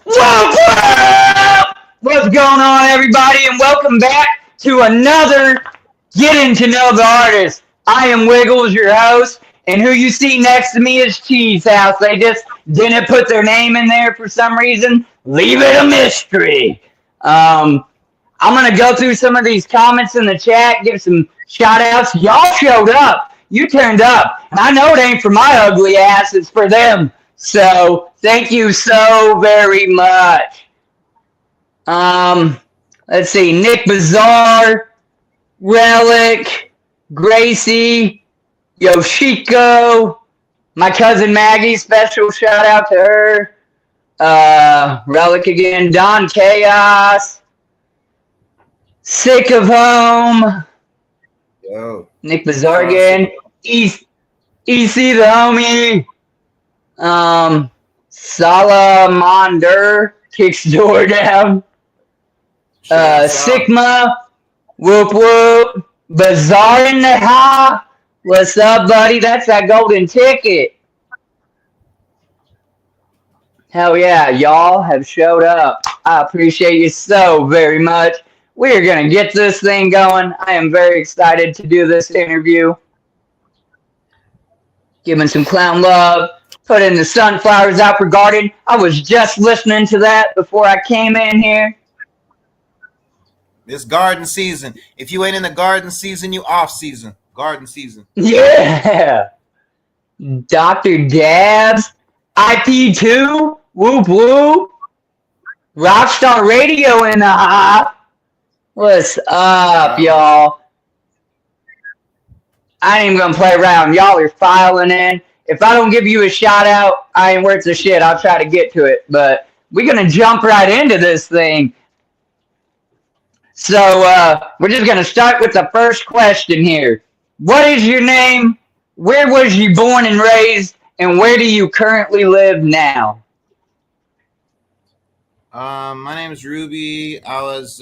What's going on, everybody, and welcome back to another Getting to Know the Artist. I am Wiggles, your host, and who you see next to me is Cheesehouze. They just didn't put their name in there for some reason. Leave it a mystery. I'm gonna go through some of these comments in the chat, give some shout outs. Y'all showed up. You turned up. And I know it ain't for my ugly ass, it's for them. So thank you so very much. Let's see, Nick Bazaar, Relic, Gracie, Yoshiko, my cousin Maggie, special shout out to her. Relic again, Don Chaos, Sick of Home, Yo. Nick Bazaar again, EC the homie, Salamander kicks door down, Sigma, whoop whoop, Bazaar in the house. What's up, buddy? That's that golden ticket. Hell yeah, y'all have showed up. I appreciate you so very much. We are going to get this thing going. I am very excited to do this interview. Giving some clown love. Putting the sunflowers out for garden. I was just listening to that before I came in here. It's garden season. If you ain't in the garden season, you off season. Garden season. Yeah. Dr. Dabs. IP2. Whoop whoop. Rockstar Radio in the hop. What's up, y'all? I ain't even gonna play around. Y'all are filing in. If I don't give you a shout out, I ain't worth a shit. I'll try to get to it. But we're gonna jump right into this thing. So we're just gonna start with the first question here. What is your name? Where was you born and raised? And where do you currently live now? My name is Ruby. I was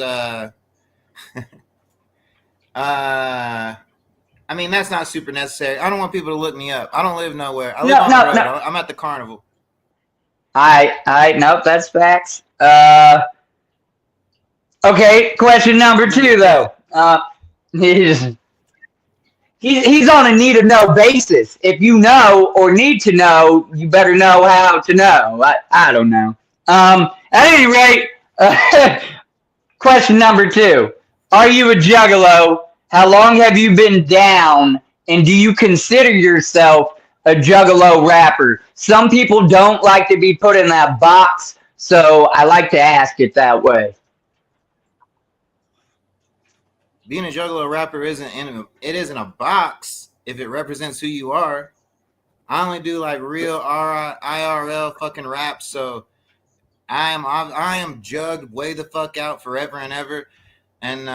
I mean, that's not super necessary. I don't want people to look me up. I don't live nowhere. I live on the road. No. I'm at the carnival. Nope, that's facts. Okay, question number 2 though. He's on a need to know basis. If you know or need to know, you better know how to know. I don't know. At any rate, question number 2. Are you a juggalo? How long have you been down? And do you consider yourself a juggalo rapper? Some people don't like to be put in that box, so I like to ask it that way. Being a juggalo rapper isn't a box if it represents who you are. I only do like real IRL fucking rap, so I am jugged way the fuck out forever and ever. And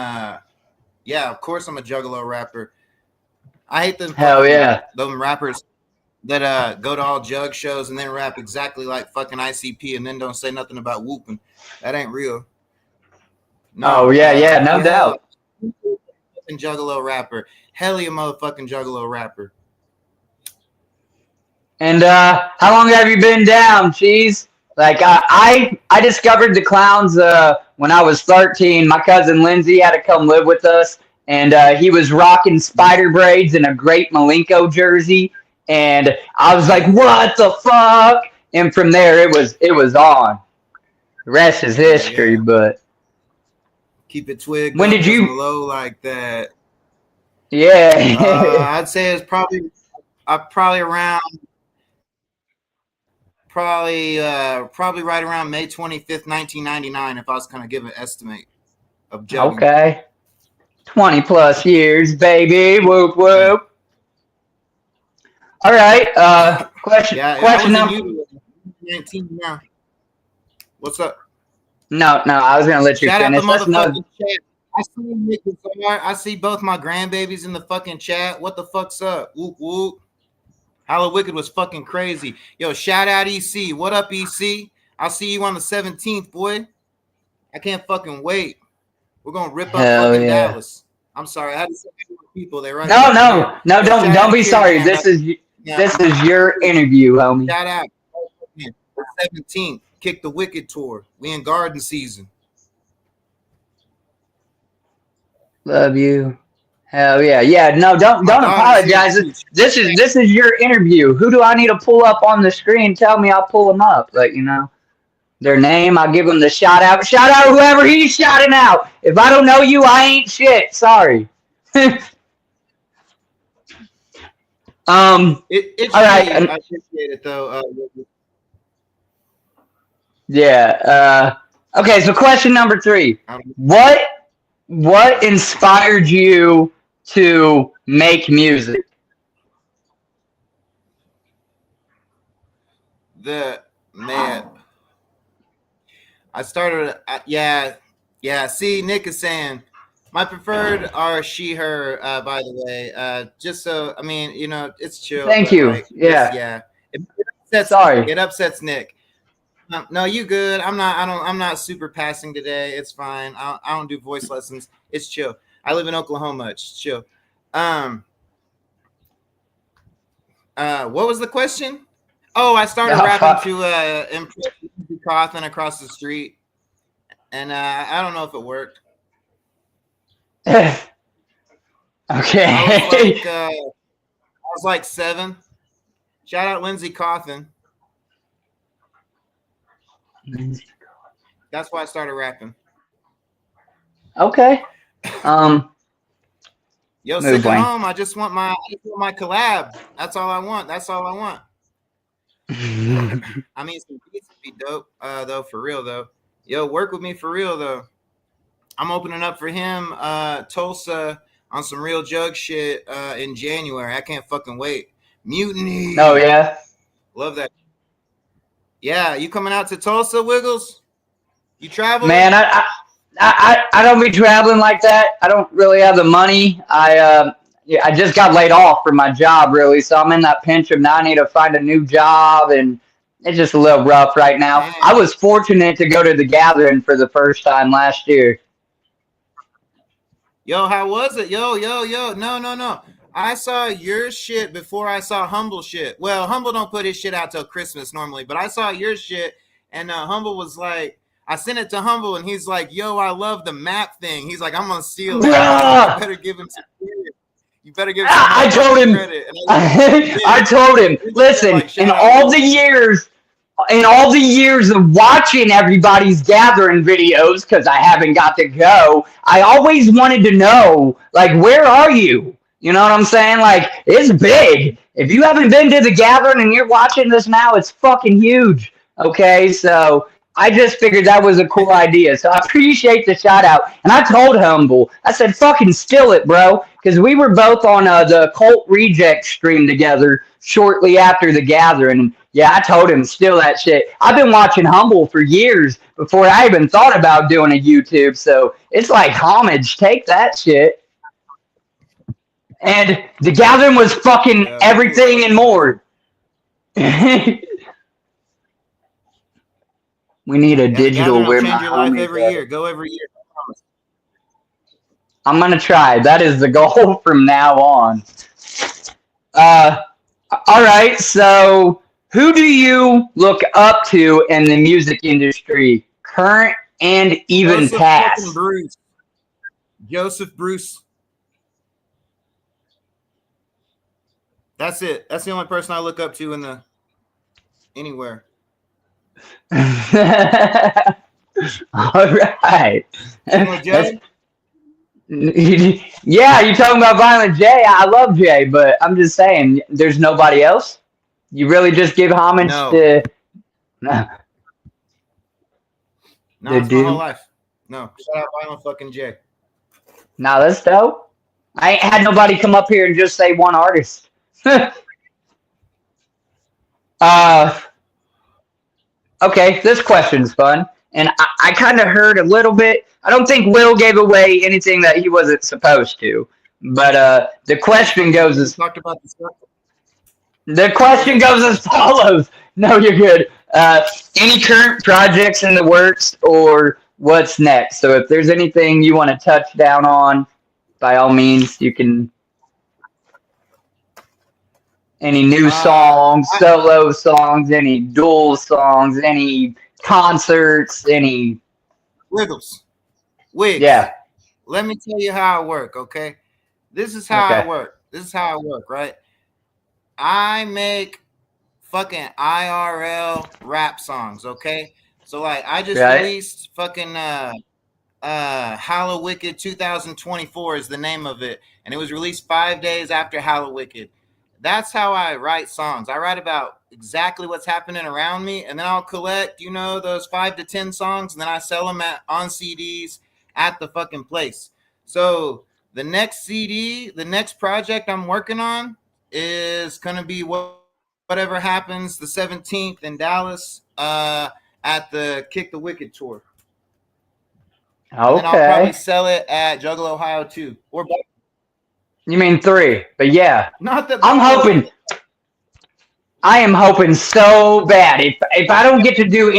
yeah, of course I'm a juggalo rapper. I hate them. Hell yeah. Them rappers that go to all jug shows and then rap exactly like fucking ICP and then don't say nothing about whooping. That ain't real. No, oh yeah, no doubt. Juggalo rapper. Hell yeah, motherfucking juggalo rapper. And how long have you been down, Cheese? Like I discovered the clowns when I was 13. My cousin Lindsay had to come live with us, and he was rocking spider braids and a great Malenko jersey, and I was like, "What the fuck?" And from there, it was on. The rest is history. Yeah. But keep it twig. When did you low like that? Yeah, I'd say it's probably around. Probably right around May 25th, 1999, if I was going to give an estimate of juggling. Okay. 20 plus years, baby. Whoop, whoop. All right. Question number 19 now. What's up? No, I was going to let you finish. Shout out the motherfucking chat. I see Nick Bazaar. I see both my grandbabies in the fucking chat. What the fuck's up? Whoop, whoop. Halla Wicked was fucking crazy. Yo, shout out EC. What up, EC? I'll see you on the 17th, boy. I can't fucking wait. We're gonna rip up fucking Dallas. I'm sorry, I had to say people. They right. No, don't be sorry. This is your interview, homie. Shout out. The 17th, Kick the Wicked tour. We in garden season. Love you. Hell yeah. Yeah, no, don't apologize. This is your interview. Who do I need to pull up on the screen? Tell me, I'll pull them up. Like, you know, their name, I'll give them the shout out. Shout out whoever he's shouting out. If I don't know you, I ain't shit. Sorry. It's all right. I appreciate it though. Yeah. Okay, so question number 3. What inspired you to make music? I started. See, Nick is saying my preferred are she, her. By the way, just so I mean, you know, it's chill. Thank you. Like, yeah. It upsets Nick. No, you good. I'm not super passing today. It's fine. I don't do voice lessons. It's chill. I live in Oklahoma. It's chill. What was the question? Oh, I started rapping to impress Cawthon across the street, and I don't know if it worked. Okay. I was like 7. Shout out Lindsay Cawthon. That's why I started rapping. Okay. Yo, sick at home. I just want my collab. That's all I want. I mean, some beats would be dope, though, for real, though. Yo, work with me for real, though. I'm opening up for him, Tulsa, on some real jug shit in January. I can't fucking wait. Mutiny. Oh, yeah? Love that. Yeah, you coming out to Tulsa, Wiggles? You traveling? Man, I don't be traveling like that. I don't really have the money. I just got laid off from my job, really, so I'm in that pinch of now I need to find a new job, and it's just a little rough right now. Man. I was fortunate to go to the Gathering for the first time last year. Yo, how was it? Yo. No. I saw your shit before I saw Humble shit. Well, Humble don't put his shit out till Christmas normally, but I saw your shit, and Humble was like, I sent it to Humble, and he's like, yo, I love the map thing. He's like, I'm going to steal it. You better give him some credit. You better give him some I told him. I told him, listen, in all the years of watching everybody's Gathering videos, because I haven't got to go, I always wanted to know, like, where are you? You know what I'm saying? Like, it's big. If you haven't been to the Gathering and you're watching this now, it's fucking huge. Okay, so I just figured that was a cool idea. So I appreciate the shout out. And I told Humble, I said, fucking steal it, bro. Because we were both on the Cult Reject stream together shortly after the Gathering. And yeah, I told him, steal that shit. I've been watching Humble for years before I even thought about doing a YouTube. So it's like homage. Take that shit. And the Gathering was fucking everything and more. We need a digital where my your life every year. Go every year. I'm gonna try. That is the goal from now on. All right. So, who do you look up to in the music industry, current and even past? Joseph Bruce. That's it. That's the only person I look up to anywhere. All right. Yeah, you're talking about Violent J. I love Jay, but I'm just saying, there's nobody else. You really just give homage to. No, it's my whole life. No, shout out Violent fucking J. Nah, that's dope. I ain't had nobody come up here and just say one artist. Okay, this question's fun. And I kind of heard a little bit. I don't think Will gave away anything that he wasn't supposed to. But the question goes as follows. No, you're good. Any current projects in the works or what's next? So if there's anything you want to touch down on, by all means, you can. Any new songs, solo songs, any dual songs, any concerts, any Wiggles. Wigs. Yeah. Let me tell you how I work, okay? This is how I work. Right? I make fucking IRL rap songs, okay? So like I just released fucking Hallowicked 2024 is the name of it, and it was released 5 days after Hallowicked. That's how I write songs. I write about exactly what's happening around me, and then I'll collect, those 5 to 10 songs, and then I sell them on CDs at the fucking place. So the next CD, the next project I'm working on is gonna be whatever happens the 17th in Dallas at the Kick the Wicked tour. And then I'll probably sell it at Juggalo, Ohio too. Or you mean 3? But yeah, not that I am hoping so bad. If I don't get to do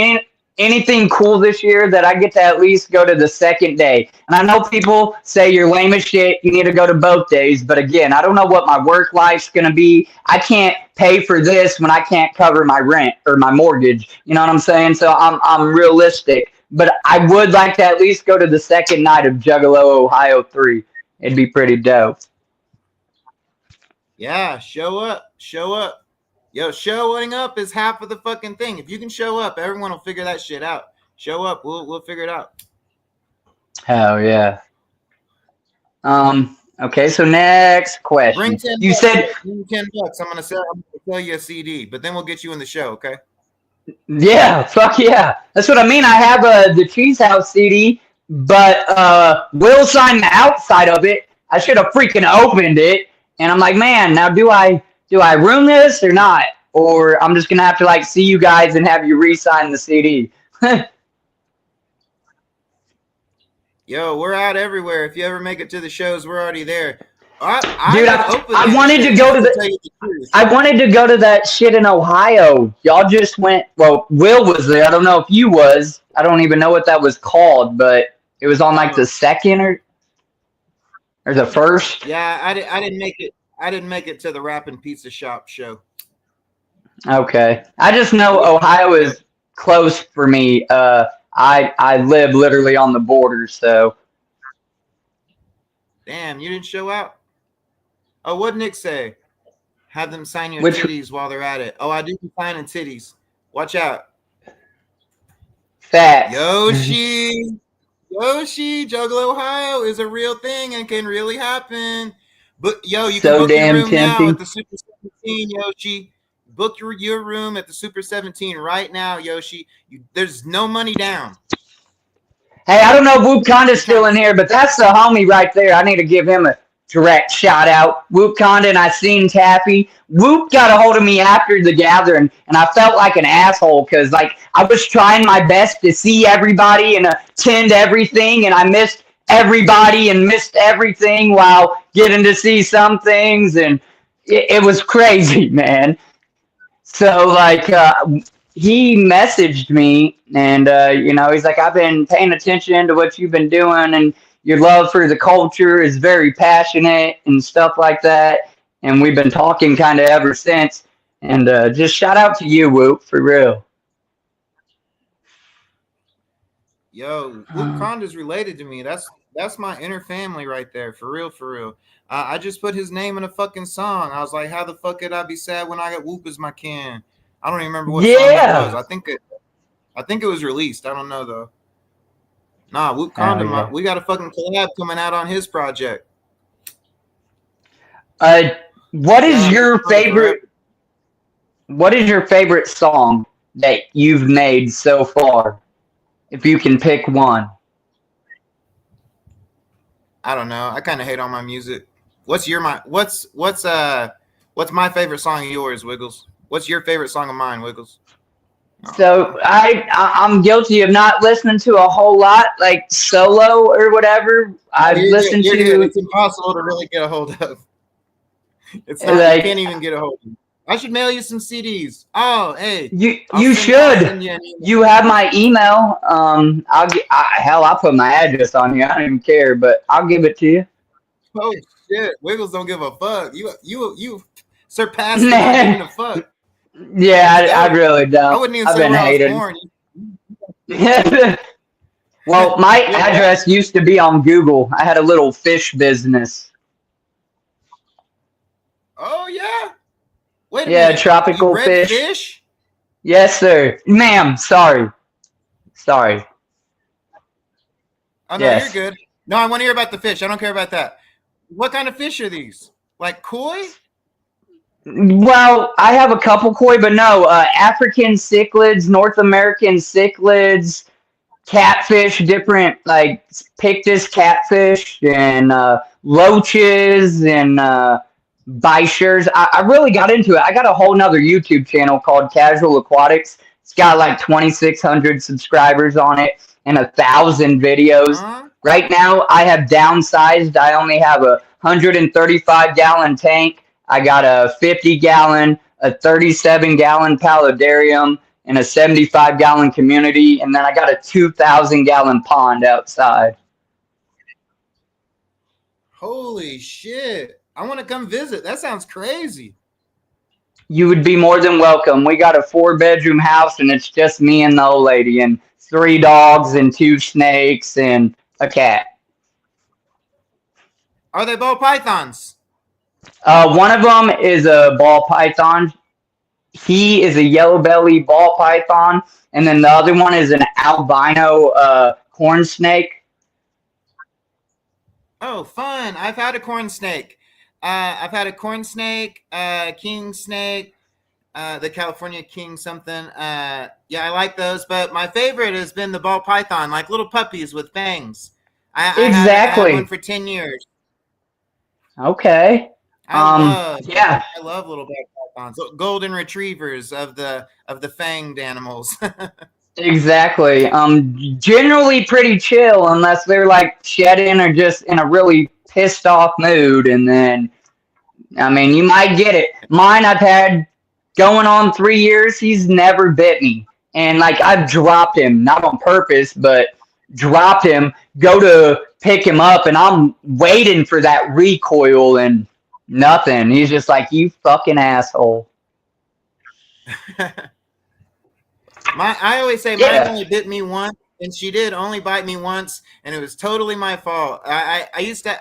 anything cool this year, that I get to at least go to the second day. And I know people say you're lame as shit, you need to go to both days. But again, I don't know what my work life's gonna be. I can't pay for this when I can't cover my rent or my mortgage. You know what I'm saying? So I'm realistic. But I would like to at least go to the second night of Juggalo Ohio 3. It'd be pretty dope. Yeah, show up. Yo, showing up is half of the fucking thing. If you can show up, everyone will figure that shit out. Show up, we'll figure it out. Hell yeah. Okay, so next question. Bring 10 you bucks. said Bring $10. I'm gonna sell you a CD, but then we'll get you in the show, okay? Yeah, fuck yeah. That's what I mean. I have the Cheesehouze CD, but Will signed the outside of it. I should have freaking opened it. And I'm like, man, now do I ruin this or not? Or I'm just gonna have to like see you guys and have you re-sign the CD. Yo, we're out everywhere. If you ever make it to the shows, we're already there. I wanted to go to I wanted to go to that shit in Ohio. Y'all just went. Well, Will was there. I don't know if you was. I don't even know what that was called, but it was on like the second or the first. Yeah, I didn't make it. I didn't make it to the Rappin' Pizza Shop show. Okay, I just know Ohio is close for me. I live literally on the border, so. Damn, you didn't show out? Oh, what'd Nick say? Have them sign your titties while they're at it. Oh, I do be signing titties. Watch out. Facts. Yoshi, Juggalo Ohio is a real thing and can really happen. But yo, you can book your room now at the Super 17, Yoshi. Book your room at the Super 17 right now, Yoshi. There's no money down. Hey, I don't know if Whoop Conda's still in here, but that's the homie right there. I need to give him a direct shout out. Whoop Conda and I seen Tappy. Whoop got a hold of me after the gathering, and I felt like an asshole because like I was trying my best to see everybody and attend everything, and I missed everybody and missed everything while getting to see some things, and it was crazy, man. So like he messaged me, and he's like, I've been paying attention to what you've been doing, and your love for the culture is very passionate and stuff like that. And we've been talking kind of ever since. And just shout out to you, Whoop, for real. Yo, Whoop Conda's related to me. That's my inner family right there. For real. I just put his name in a fucking song. I was like, how the fuck could I be sad when I got Whoop as my kin? I don't even remember what song it was. I think it was released. I don't know though. Nah, Whoop Conda, we got a fucking collab coming out on his project. What is your favorite song that you've made so far? If you can pick one. I don't know. I kind of hate on my music. What's my favorite song of yours, Wiggles? What's your favorite song of mine, Wiggles? So I'm guilty of not listening to a whole lot, like solo or whatever. I've listened to. It's impossible to really get a hold of. It's not. Like, you can't even get a hold of. I should mail you some CDs. Oh, hey. You should. You have my email. I'll put my address on here. I don't even care, but I'll give it to you. Oh shit, Wiggles don't give a fuck. You surpassed without giving a fuck. Yeah, I really don't. I wouldn't even I've say been where hated. I was born. Well, my address used to be on Google. I had a little fish business. Oh yeah. Wait a Yeah, minute. tropical You bred fish. Yes, sir. Ma'am, sorry. Oh no, Yes. you're good. No, I want to hear about the fish. I don't care about that. What kind of fish are these? Like koi? Well, I have a couple koi, but no, African cichlids, North American cichlids, catfish, different like pictus catfish, and loaches and bichures. I really got into it. I got a whole nother YouTube channel called Casual Aquatics. It's got like 2,600 subscribers on it and 1,000 videos. Right now, I have downsized. I only have a 135-gallon tank. I got a 50-gallon, a 37-gallon paludarium, and a 75-gallon community, and then I got a 2,000-gallon pond outside. Holy shit. I want to come visit. That sounds crazy. You would be more than welcome. We got a 4-bedroom house, and it's just me and the old lady, and 3 dogs and 2 snakes and a cat. Are they ball pythons? One of them is a ball python. He is a yellow belly ball python, and then the other one is an albino corn snake. Oh, fun. I've had a corn snake. I've had a corn snake, king snake, the California king something. Yeah, I like those, but my favorite has been the ball python, like little puppies with fangs. I had one for 10 years. Okay. I love little ball pythons, golden retrievers of the fanged animals. Exactly. Generally pretty chill unless they're like shedding or just in a really pissed off mood, and then I mean you might get it. Mine I've had going on 3 years, he's never bit me. And like I've dropped him, not on purpose, but dropped him, go to pick him up, and I'm waiting for that recoil and nothing. He's just like, you fucking asshole. I always say mine only bit me once, and she did only bite me once, and it was totally my fault. I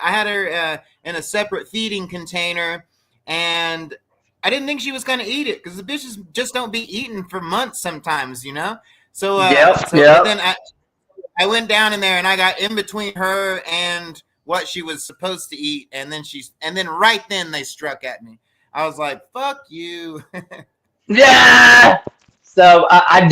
had her in a separate feeding container, and I didn't think she was going to eat it because the bitches just don't be eating for months sometimes, you know? So, then I went down in there and I got in between her and what she was supposed to eat. And then right then they struck at me. I was like, fuck you. Yeah. So I'm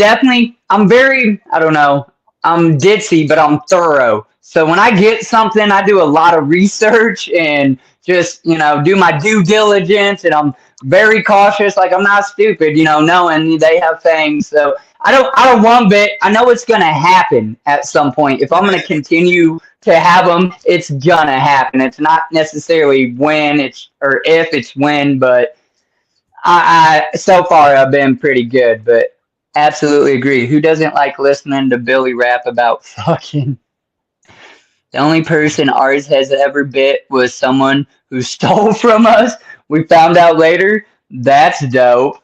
ditzy, but I'm thorough. So when I get something, I do a lot of research and just, do my due diligence, and I'm very cautious. Like I'm not stupid, knowing they have things. So I don't one bit. I know it's going to happen at some point. If I'm going to continue to have them, it's going to happen. It's not necessarily when or if, it's when, but I so far I've been pretty good, but absolutely agree. Who doesn't like listening to Billy rap about fucking? The only person ours has ever bit was someone who stole from us. We found out later. That's dope.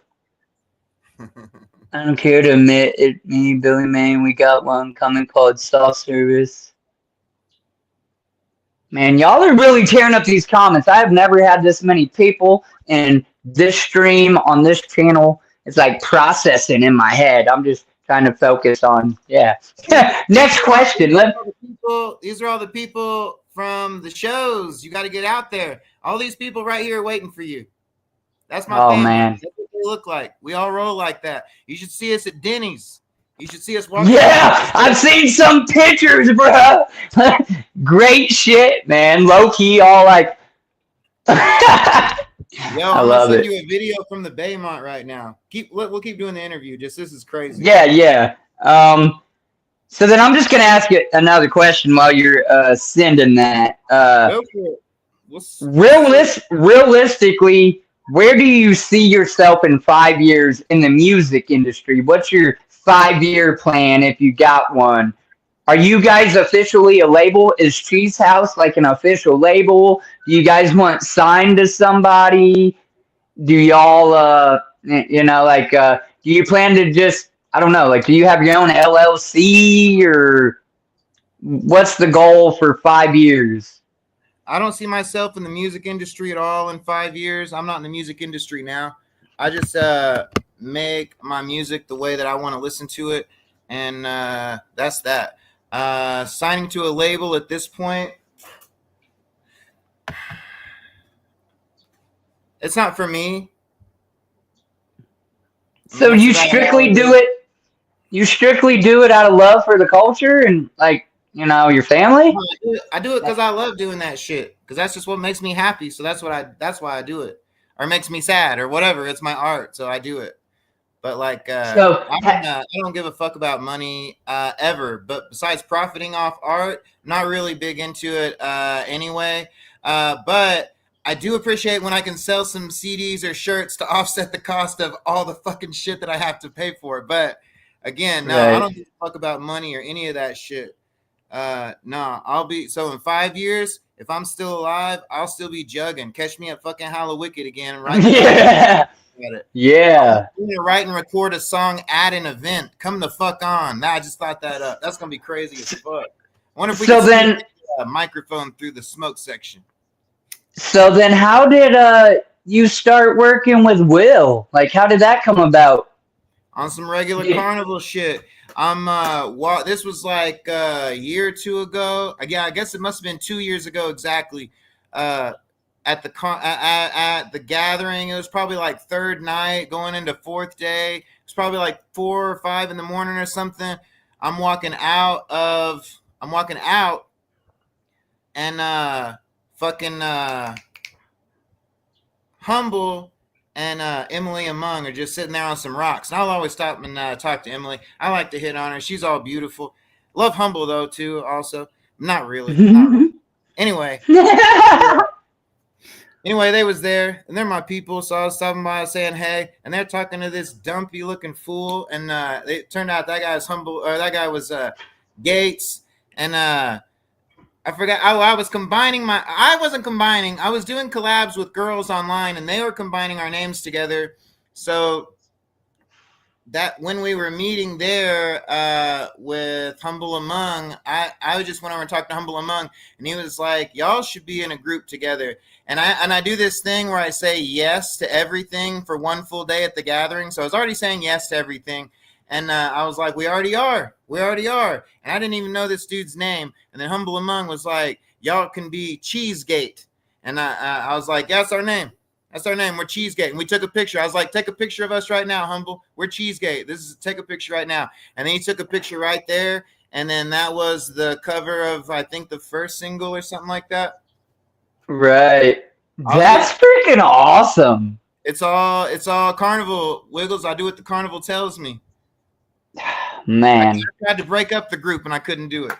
I don't care to admit it. Me, Billy Main, we got one coming called Soft Service. Man, y'all are really tearing up these comments. I have never had this many people in this stream on this channel. It's like processing in my head. I'm just trying to focus on, Next question. These are all the people from the shows. You got to get out there. All these people right here are waiting for you. That's my family. Man. That's what they look like. We all roll like that. You should see us at Denny's. You should see us walking. Yeah, I've seen some pictures, bro. Great shit, man. Low key, all like. Yo, I'm gonna send you a video from the Baymont right now. We'll keep doing the interview. This is crazy. Yeah. So then I'm just gonna ask you another question while you're sending that. Go for it. Realistically, where do you see yourself in 5 years in the music industry? What's your 5-year plan if you got one? Are you guys officially a label? Is Cheesehouze like an official label? Do you guys want signed to somebody? do y'all like do you plan to just I don't know, like do you have your own LLC or what's the goal for 5 years? I don't see myself in the music industry at all in 5 years. I'm not in the music industry now. I just make my music the way that I want to listen to it, and that's that. Signing to a label at this point, it's not for me. I mean, So that's you about all strictly it do is. it you strictly do it out of love for the culture and like, your family? I do it because I love doing that shit. Because that's just what makes me happy. So that's why I do it. Or it makes me sad or whatever. It's my art, so I do it. But like, So I don't give a fuck about money ever. But besides profiting off art, I'm not really big into it anyway. But I do appreciate when I can sell some CDs or shirts to offset the cost of all the fucking shit that I have to pay for. But again, no, I right. don't give a fuck about money or any of that shit. No, I'll be so in 5 years. If I'm still alive, I'll still be jugging. Catch me at fucking Halloween again, writing about Yeah. it. Yeah. I'm gonna write and record a song at an event. Come the fuck on. Nah, I just thought that up. That's gonna be crazy as fuck. I wonder if we So can see then a microphone through the smoke section. so then how did you start working with Will? Like how did that come about? On some regular Yeah. carnival shit. This was like a year or two ago. Yeah, I guess it must have been 2 years ago exactly. Uh, at the gathering, it was probably like third night, going into fourth day. It's probably like 4 or 5 in the morning or something. I'm walking out, and fucking Humble and Emily Among are just sitting there on some rocks. And I'll always stop and talk to Emily. I like to hit on her. She's all beautiful. Love Humble though too. Also, not really, not really. Anyway, they was there, and they're my people. So I was stopping by saying hey, and they're talking to this dumpy looking fool. And it turned out that guy was Humble, or that guy was Gates, and I forgot. I was combining my. I wasn't combining. I was doing collabs with girls online, and they were combining our names together. So that when we were meeting there with Humble Among, I just went over and talked to Humble Among, and he was like, "Y'all should be in a group together." And I do this thing where I say yes to everything for one full day at the gathering. So I was already saying yes to everything. And I was like, we already are. And I didn't even know this dude's name. And then Humble Among was like, y'all can be Cheesegate. And I was like, yeah, that's our name. We're Cheesegate. And we took a picture. I was like, take a picture of us right now, Humble. We're Cheesegate. Take a picture right now. And then he took a picture right there. And then that was the cover of, I think, the first single or something like that. Right. That's freaking awesome. It's all carnival, Wiggles. I do what the carnival tells me. Man. I tried to break up the group and I couldn't do it.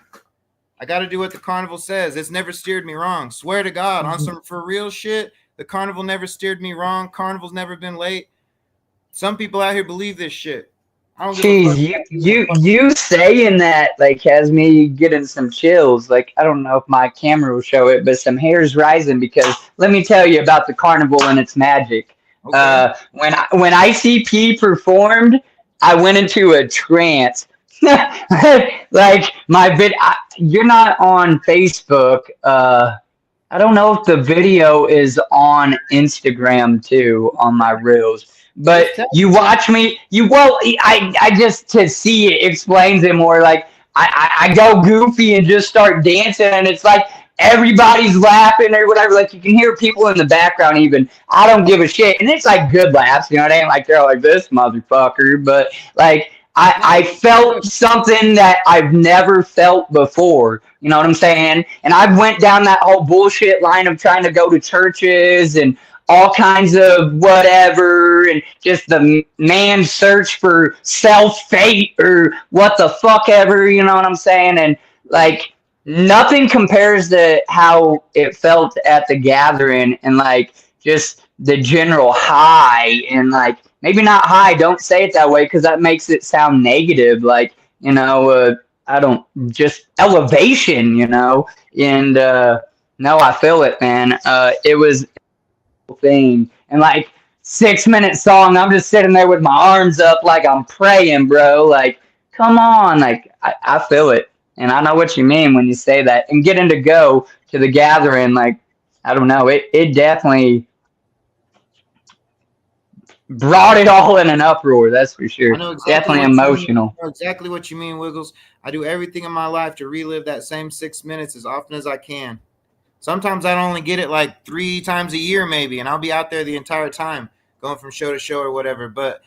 I got to do what the carnival says. It's never steered me wrong. Swear to God, on some for real shit, the carnival never steered me wrong. Carnival's never been late. Some people out here believe this shit. I don't give a fuck. You saying that like has me getting some chills. Like I don't know if my camera will show it, but some hairs rising because let me tell you about the carnival and its magic. Okay. When ICP performed, I went into a trance. Like you're not on Facebook. I don't know if the video is on Instagram too on my reels. But you watch me, I just to see it explains it more. Like I go goofy and just start dancing, and it's like everybody's laughing or whatever. Like you can hear people in the background even. I don't give a shit, and it's like good laughs. You know, it ain't like they're like this motherfucker, but like I felt something that I've never felt before. You know what I'm saying? And I went down that whole bullshit line of trying to go to churches and all kinds of whatever, and just the man's search for self-fate or what the fuck ever, you know what I'm saying? And like nothing compares to how it felt at the gathering and like just the general high and like maybe not high, don't say it that way because that makes it sound negative, like, I don't just elevation, and no, I feel it, man. It was thing, and like 6-minute song. I'm just sitting there with my arms up like I'm praying, bro. Like, come on. Like, I feel it. And I know what you mean when you say that. And getting to go to the gathering, like, I don't know. It definitely brought it all in an uproar. That's for I sure. know exactly Definitely what you mean. emotional. I know exactly what you mean, Wiggles. I do everything in my life to relive that same 6 minutes as often as I can. Sometimes I only get it like 3 times a year, maybe, and I'll be out there the entire time, going from show to show or whatever. But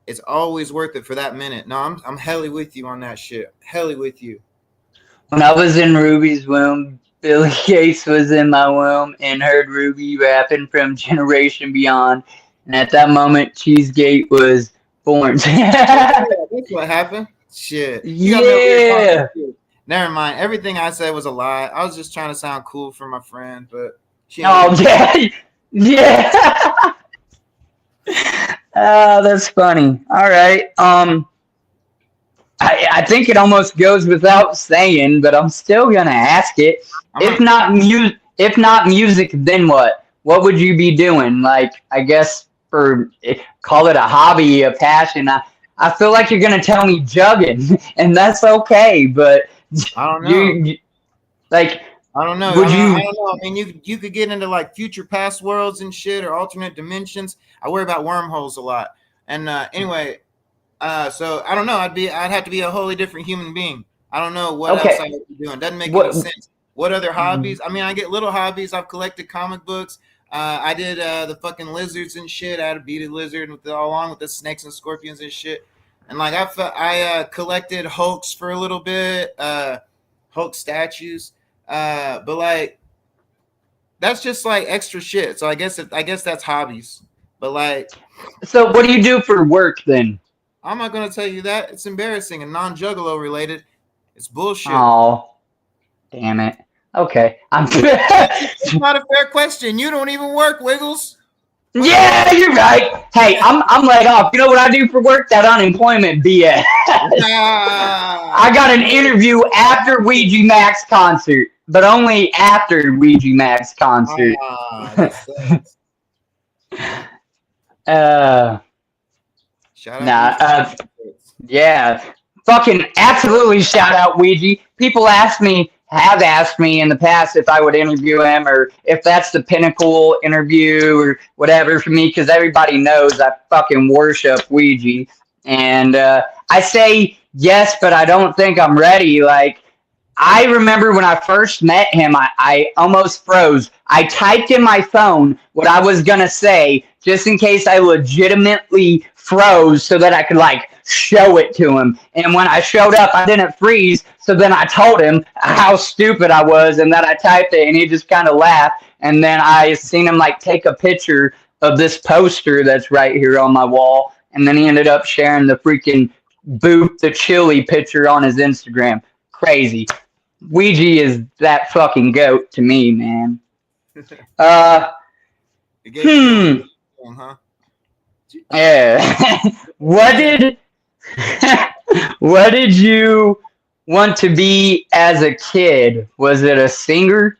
it's always worth it for that minute. No, I'm helly with you on that shit. Helly with you. When I was in Ruby's womb, Billy Gates was in my womb and heard Ruby rapping from Generation Beyond. And at that moment, Cheesegate was born. Yeah, that's what happened. Shit, you got me over here talking Yeah. shit. Never mind. Everything I said was a lie. I was just trying to sound cool for my friend, but she ain't Oh, with me. yeah. Yeah. Oh, that's funny. All right. I think it almost goes without saying, but I'm still gonna ask it. I'm gonna If not music, then what? What would you be doing? Like, I guess for call it a hobby, a passion. I feel like you're gonna tell me jugging, and that's okay. But I don't you, know. you like, I don't know. would I you? don't know. I mean, you could get into like future past worlds and shit or alternate dimensions. I worry about wormholes a lot. And anyway, so I don't know. I'd have to be a wholly different human being. I don't know what else I Okay. would be doing. Doesn't make any What? sense. What other hobbies? I mean, I get little hobbies. I've collected comic books. I did the fucking lizards and shit. I had a beaded lizard with along with the snakes and scorpions and shit. And like I collected Hulks for a little bit, Hulk statues. But like that's just like extra shit. So I guess that's hobbies. But like So what do you do for work then? I'm not gonna tell you that. It's embarrassing and non-juggalo related. It's bullshit. Oh, damn it. Okay. I'm. It's not a fair question. You don't even work, Wiggles. Yeah, you're right. Hey, I'm laid off. You know what I do for work? That unemployment BS. I got an interview after Ouija Max concert, but only after Ouija Max concert. That sucks. uh, Shout out nah. to Yeah, fucking absolutely shout out Ouija. People have asked me in the past if I would interview him or if that's the pinnacle interview or whatever for me because everybody knows I fucking worship Ouija. And I say yes, but I don't think I'm ready. Like, I remember when I first met him, I almost froze. I typed in my phone what I was going to say just in case I legitimately froze so that I could, like, show it to him. And when I showed up, I didn't freeze. So then I told him how stupid I was and that I typed it, and he just kind of laughed. And then I seen him, like, take a picture of this poster that's right here on my wall. And then he ended up sharing the freaking Boot the Chili picture on his Instagram. Crazy. Ouija is that fucking goat to me, man. huh? Yeah. What did you want to be as a kid? Was it a singer?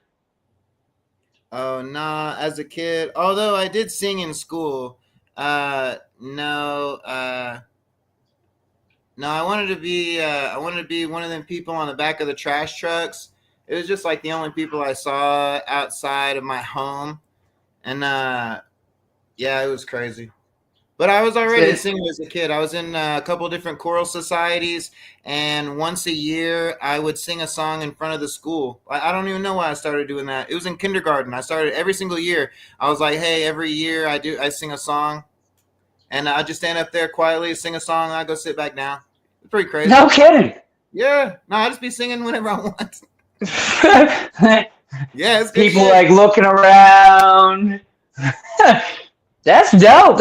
Oh nah, as a kid. Although I did sing in school. No, no, I wanted to be one of them people on the back of the trash trucks. It was just like the only people I saw outside of my home. And yeah, it was crazy. But I was already a singer as a kid. I was in a couple different choral societies, and once a year I would sing a song in front of the school. I don't even know why I started doing that. It was in kindergarten. I started every single year. I was like, hey, every year I sing a song, and I just stand up there quietly, sing a song, and I go sit back down. It's pretty crazy. No kidding. Yeah, no, I just be singing whenever I want. Yeah, it's good people shit. like looking around. That's dope.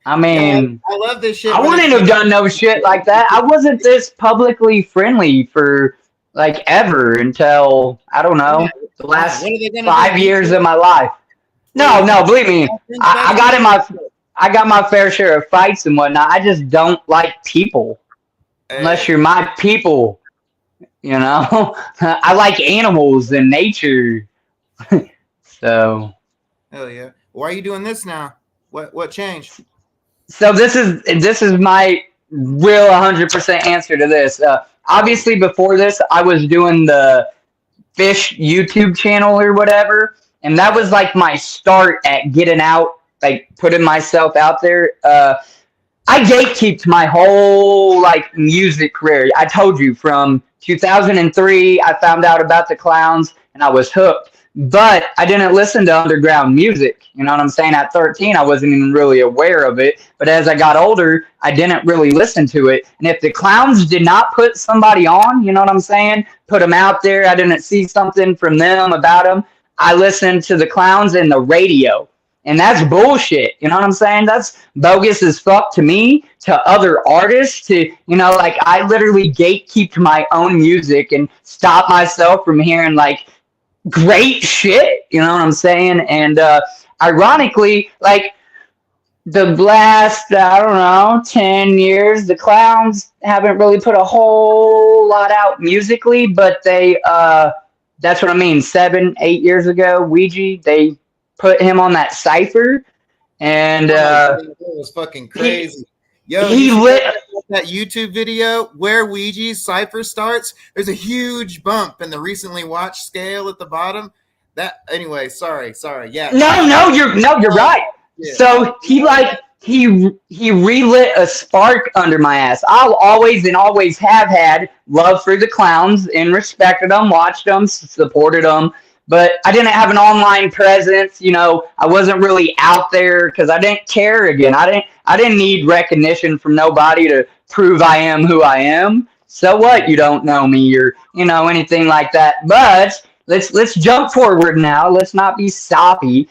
I mean, I love this shit. I wouldn't have done no shit like that. I wasn't this publicly friendly for like ever until I don't know the last 5 years of my life. No, believe me, I got my fair share of fights and whatnot. I just don't like people unless you're my people. You know, I like animals and nature. So. Hell yeah. Why are you doing this now? What changed? So this is my real 100% answer to this. Obviously, before this, I was doing the fish YouTube channel or whatever, and that was like my start at getting out, like putting myself out there. I gatekeeped my whole like music career. I told you from 2003, I found out about the clowns and I was hooked. But I didn't listen to underground music. You know what I'm saying? At 13, I wasn't even really aware of it. But as I got older, I didn't really listen to it. And if the clowns did not put somebody on, you know what I'm saying? Put them out there. I didn't see something from them about them. I listened to the clowns in the radio. And that's bullshit. You know what I'm saying? That's bogus as fuck to me, to other artists, to, you know, like I literally gatekeeped my own music and stopped myself from hearing like great shit. You know what I'm saying? And ironically, like the last, I don't know, 10 years, the clowns haven't really put a whole lot out musically, but they, that's what I mean. 7, 8 years ago, Ouija, they put him on that cipher, and it was fucking crazy. Yo, he lit that YouTube video where Ouija's cipher starts. There's a huge bump in the recently watched scale at the bottom. That anyway, sorry. Yeah. No, you're right. Yeah. So he relit a spark under my ass. I'll always have had love for the clowns and respected them, watched them, supported them. But I didn't have an online presence, you know. I wasn't really out there because I didn't care. Again, I didn't need recognition from nobody to prove I am who I am. So what? You don't know me or, you know, anything like that. But let's jump forward now. Let's not be soppy.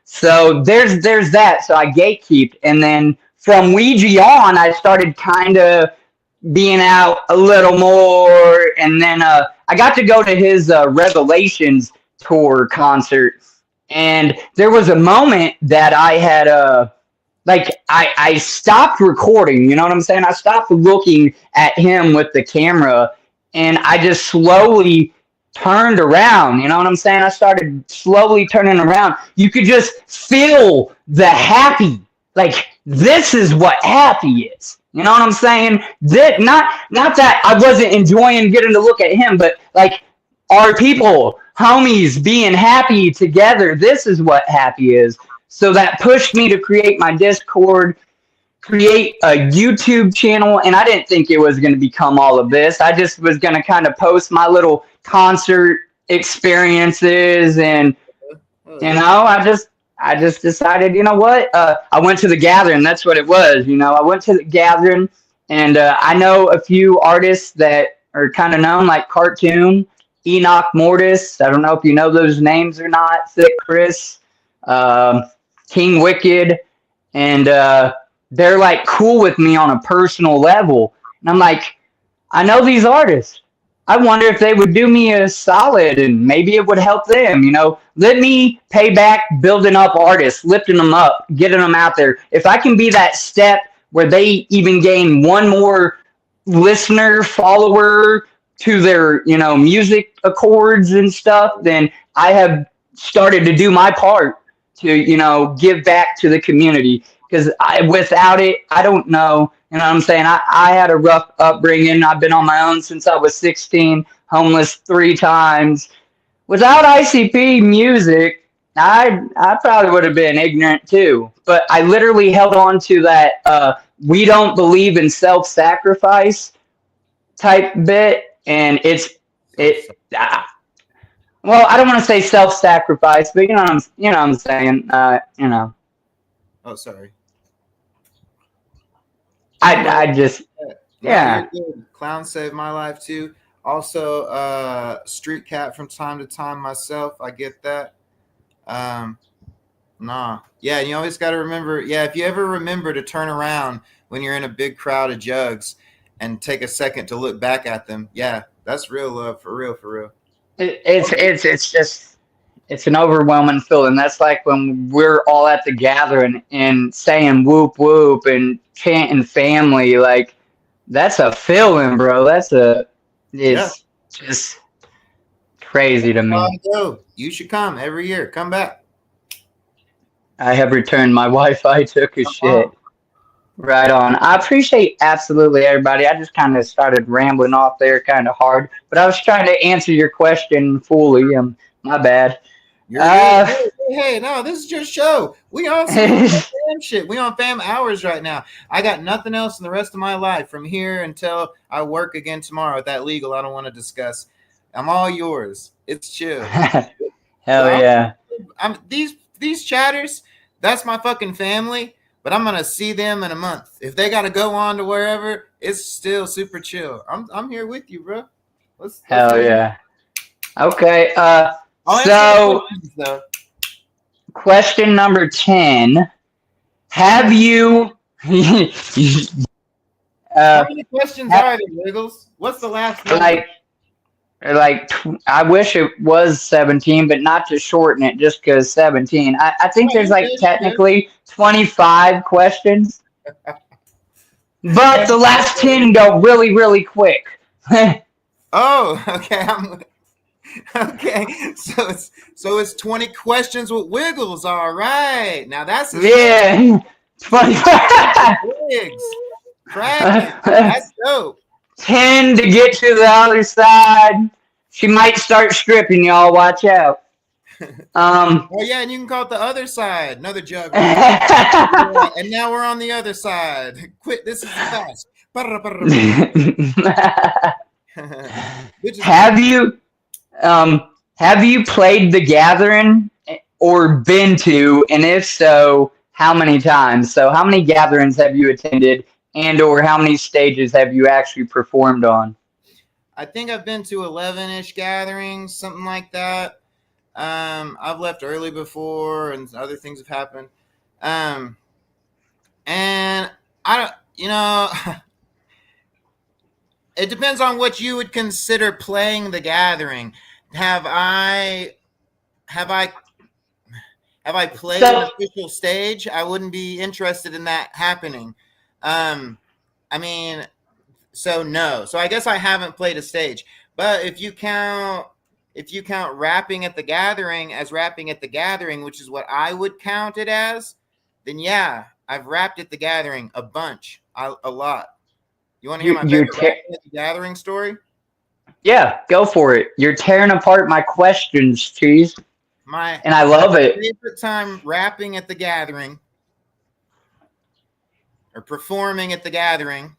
So there's that. So I gatekeeped, and then from Ouija on, I started kind of being out a little more, and then I got to go to his Revelations tour concert, and there was a moment that I had like I stopped recording, you know what I'm saying? I stopped looking at him with the camera, and I just slowly turned around, you know what I'm saying? I started slowly turning around. You could just feel the happy, like this is what happy is. You know what I'm saying? That not that I wasn't enjoying getting to look at him, but like our people, homies being happy together. This is what happy is. So that pushed me to create my Discord, create a YouTube channel, and I didn't think it was going to become all of this. I just was going to kind of post my little concert experiences, and you know, I just decided, you know what? I went to the gathering. That's what it was. You know, I went to the gathering, and I know a few artists that are kind of known, like Cartoon, Enoch Mortis. I don't know if you know those names or not. Thick Chris, King Wicked, and they're like cool with me on a personal level. And I'm like, I know these artists. I wonder if they would do me a solid and maybe it would help them, you know. Let me pay back building up artists, lifting them up, getting them out there. If I can be that step where they even gain one more listener, follower to their, you know, music accords and stuff, then I have started to do my part to, you know, give back to the community. Because without it, I don't know. You know what I'm saying? I had a rough upbringing. I've been on my own since I was 16, homeless 3 times. Without ICP music, I probably would have been ignorant too. But I literally held on to that we don't believe in self-sacrifice type bit. And well, I don't want to say self-sacrifice, but you know what I'm saying. You know. Oh, sorry. I just, yeah. Clown saved my life too. Also, street cat from time to time myself. I get that. Nah. Yeah, you always got to remember. Yeah, if you ever remember to turn around when you're in a big crowd of jugs and take a second to look back at them. Yeah, that's real love, for real, for real. It's just, it's an overwhelming feeling. That's like when we're all at the gathering and saying whoop whoop and chanting family. Like that's a feeling, bro. It's just crazy to me. You should come every year. Come back. I have returned. My Wi-Fi took a Oh, shit. Right on. I appreciate absolutely everybody. I just kind of started rambling off there, kind of hard, but I was trying to answer your question fully. My bad. you're good. Uh, Hey, no, this is your show. We on some fam shit. We on fam hours right now. I got nothing else in the rest of my life from here until I work again tomorrow at that legal I don't want to discuss. I'm all yours. It's chill. hell yeah. I'm these chatters, that's my fucking family, but I'm gonna see them in a month. If they gotta go on to wherever, it's still super chill. I'm here with you, bro. Let's Hell do it. yeah. Okay. I'll answer the So questions though. question number 10. Have you How uh many questions ha- are there, Wiggles? What's the last number? I wish it was 17, but not to shorten it just because 17. I think Oh, there's you're like good, you're good. technically 25 questions, but the last 10 go really, really quick. Oh, okay. Okay. So it's 20 questions with Wiggles. All right. Now that's a show. Yeah. 25. Wigs. Cracking. That's dope. 10 to get to the other side. She might start stripping, y'all. Watch out. Oh yeah, and you can call it the other side. Another juggalo. Yeah, and now we're on the other side. Quit. This is the best. have you have you played The Gathering or been to, and if so, how many times? So how many gatherings have you attended, and or how many stages have you actually performed on? I think I've been to 11-ish gatherings, something like that. I've left early before, and other things have happened. And I don't, it depends on what you would consider playing the gathering. Have I have I have I played an So official stage? I wouldn't be interested in that happening. Um, I mean, so no. So I guess I haven't played a stage. But if you count rapping at the gathering as rapping at the gathering, which is what I would count it as, then yeah, I've rapped at the gathering a bunch, a lot. You want to hear my you're favorite rapping at the gathering story? yeah, go for it. You're tearing apart my questions, Cheese, My and I love it. favorite time rapping at the gathering or performing at the gathering,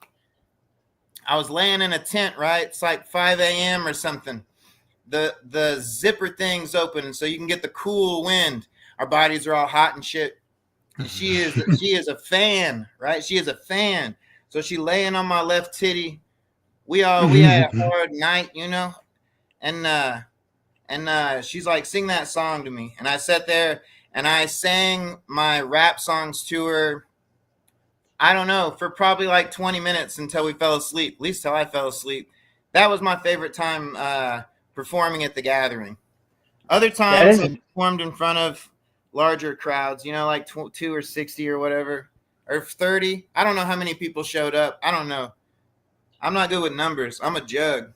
I was laying in a tent, right? It's like 5 a.m. or something. The zipper thing's open, and so you can get the cool wind. Our bodies are all hot and shit. And she is a fan, right? She is a fan. So she laying on my left titty. We had a hard night, and she's like, sing that song to me. And I sat there and I sang my rap songs to her. I don't know, for probably like 20 minutes until we fell asleep, at least till I fell asleep. That was my favorite time performing at the gathering. Other That times I is performed in front of larger crowds, like 2 or 60 or whatever, or 30. I don't know how many people showed up. I don't know. I'm not good with numbers. I'm a jug.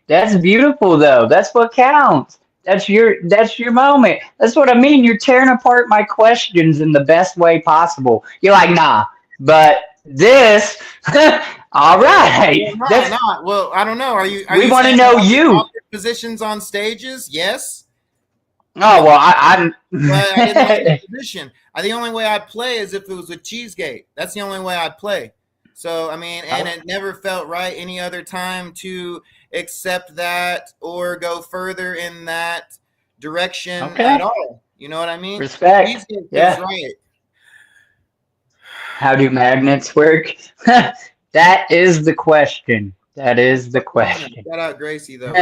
that's beautiful though. That's what counts. That's your moment. That's what I mean. You're tearing apart my questions in the best way possible. You're like, nah, but this all right. Well, no, That's not. Well, I don't know. Are we you want to saying know all the you. awkward positions on stages? Yes. Oh well, I'm But I didn't like the position. The only way I'd play is if it was with Cheesegate. That's the only way I'd play. So, I mean, and it never felt right any other time to accept that or go further in that direction at okay. all. You know what I mean? Respect. Cheesegate feels Yeah. right. How do magnets work? That is the question. That is the question. Shout out Gracie, though.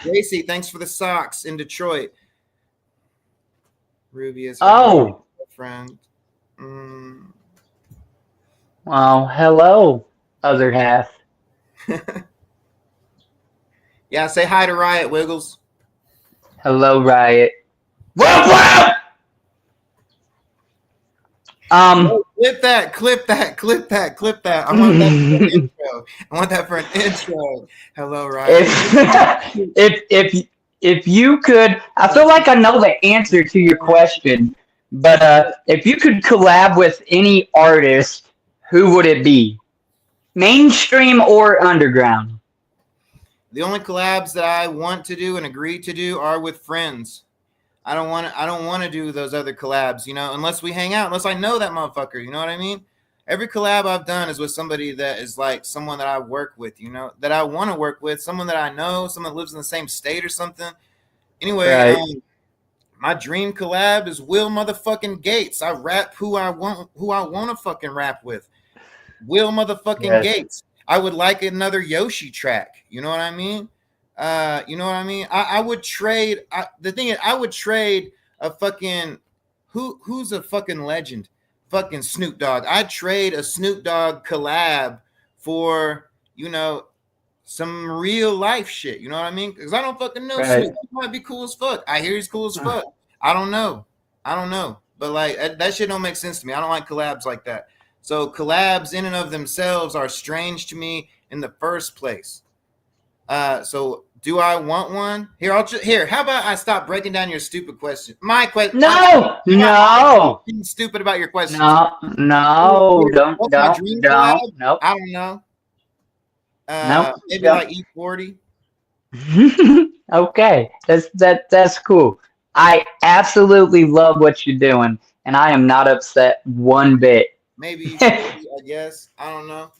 Gracie, thanks for the socks in Detroit. Ruby is her Oh, friend. well, hello, other half. Yeah, say hi to Riot Wiggles. Hello, Riot. Whoop, whoop! Um, Clip that, clip that, clip that, clip that. I want that for an intro. I want that for an intro. Hello, Riot. if if if you could, I feel like I know the answer to your question, but if you could collab with any artist, who would it be? Mainstream or underground? The only collabs that I want to do and agree to do are with friends. I don't want to do those other collabs, unless we hang out, unless I know that motherfucker, you know what I mean? Every collab I've done is with somebody that is like someone that I work with, that I want to work with, someone that I know, someone that lives in the same state or something. Anyway, Right. my dream collab is Will motherfucking Gates. I rap who I want to fucking rap with. Will motherfucking Yes. Gates. I would like another Yoshi track. You know what I mean? You know what I mean? I would trade. The thing is, I would trade a fucking who's a fucking legend? Fucking Snoop Dogg. I'd trade a Snoop Dogg collab for some real life shit. You know what I mean? Because I don't fucking know Right. Snoop. He might be cool as fuck. I hear he's cool as fuck. I don't know. But like that shit don't make sense to me. I don't like collabs like that. So collabs in and of themselves are strange to me in the first place. So do I want one? Here. How about I stop breaking down your stupid question? My question. No, no, Being stupid about your questions. no, no, What's my dream collab? nope, I don't know. nope, Maybe don't. like E40. Okay, that's cool. I absolutely love what you're doing, and I am not upset one bit. Maybe E40. I guess I don't know.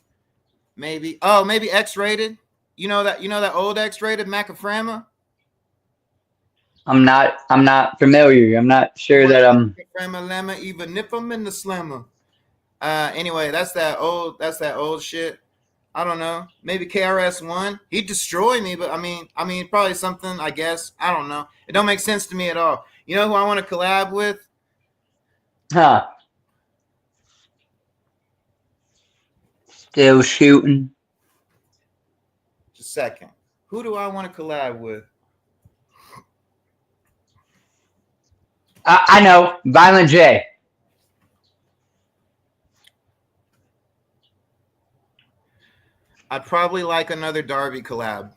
Maybe. Oh, maybe X-rated. You know that old X-rated Macaframa. I'm not familiar. I'm not sure that I'm. Macaframa lemma, even if I'm in the slammer. Anyway, that's that old shit. I don't know. Maybe KRS-One. He'd destroy me, but I mean, probably something. I guess I don't know. It don't make sense to me at all. You know who I want to collab with? Huh. Still shooting. Just a second. Who do I want to collab with? I know. Violent J. I'd probably like another Darby collab.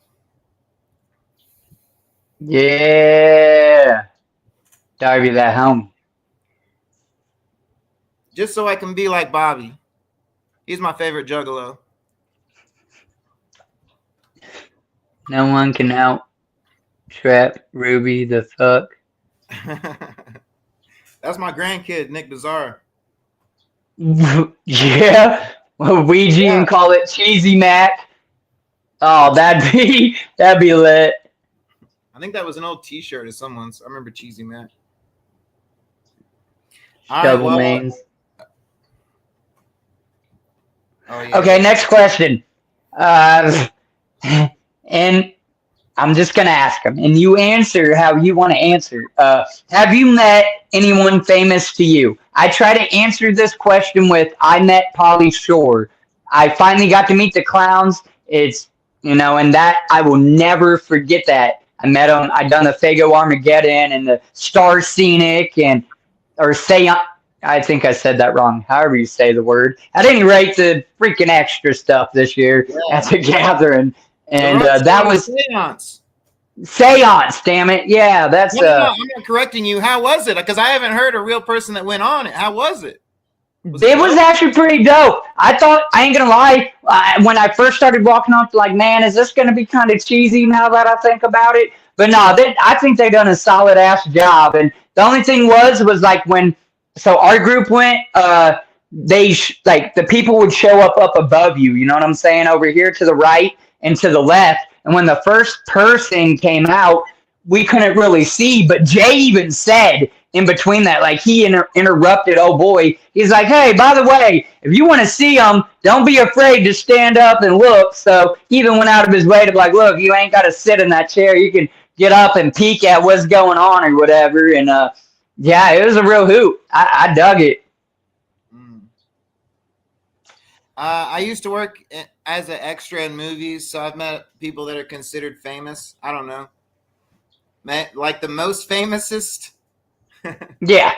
Yeah. Darby that home. Just so I can be like Bobby. He's my favorite Juggalo. No one can out trap Ruby the fuck. That's my grandkid, Nick Bizarre. Yeah. Well, Ouija Yeah. and call it Cheesy Mac. Oh, that'd be lit. I think that was an old T-shirt of someone's. I remember Cheesy Mac. All right, Double well, mains. oh yeah. Okay, next question. And I'm just gonna ask them, and you answer how you want to answer. Have you met anyone famous to you? I try to answer this question with I met Polly Shore. I finally got to meet the clowns. It's and that I will never forget that. I met him. I done the Fago Armageddon and the Star Scenic and or say I think I said that wrong. However you say the word. At any rate, the freaking extra stuff this year at the gathering, and that was Seance. Seance. Damn it! Yeah, that's No, I'm not correcting you. How was it? Because I haven't heard a real person that went on it. How was it? It was actually pretty dope. I thought, I ain't gonna lie, when I first started walking off, like, man, is this gonna be kind of cheesy now that I think about it? But no, I think they done a solid ass job. And the only thing was like so our group went, like the people would show up above you. You know what I'm saying? Over here to the right and to the left. And when the first person came out, we couldn't really see. But Jay even said in between that, like he interrupted. Oh boy, he's like, hey, by the way, if you want to see them, don't be afraid to stand up and look. So he even went out of his way to be like, look, you ain't got to sit in that chair. You can get up and peek at what's going on or whatever. And yeah, it was a real hoot. I dug it. I used to work as an extra in movies, so I've met people that are considered famous. I don't know, like the most famousest. Yeah.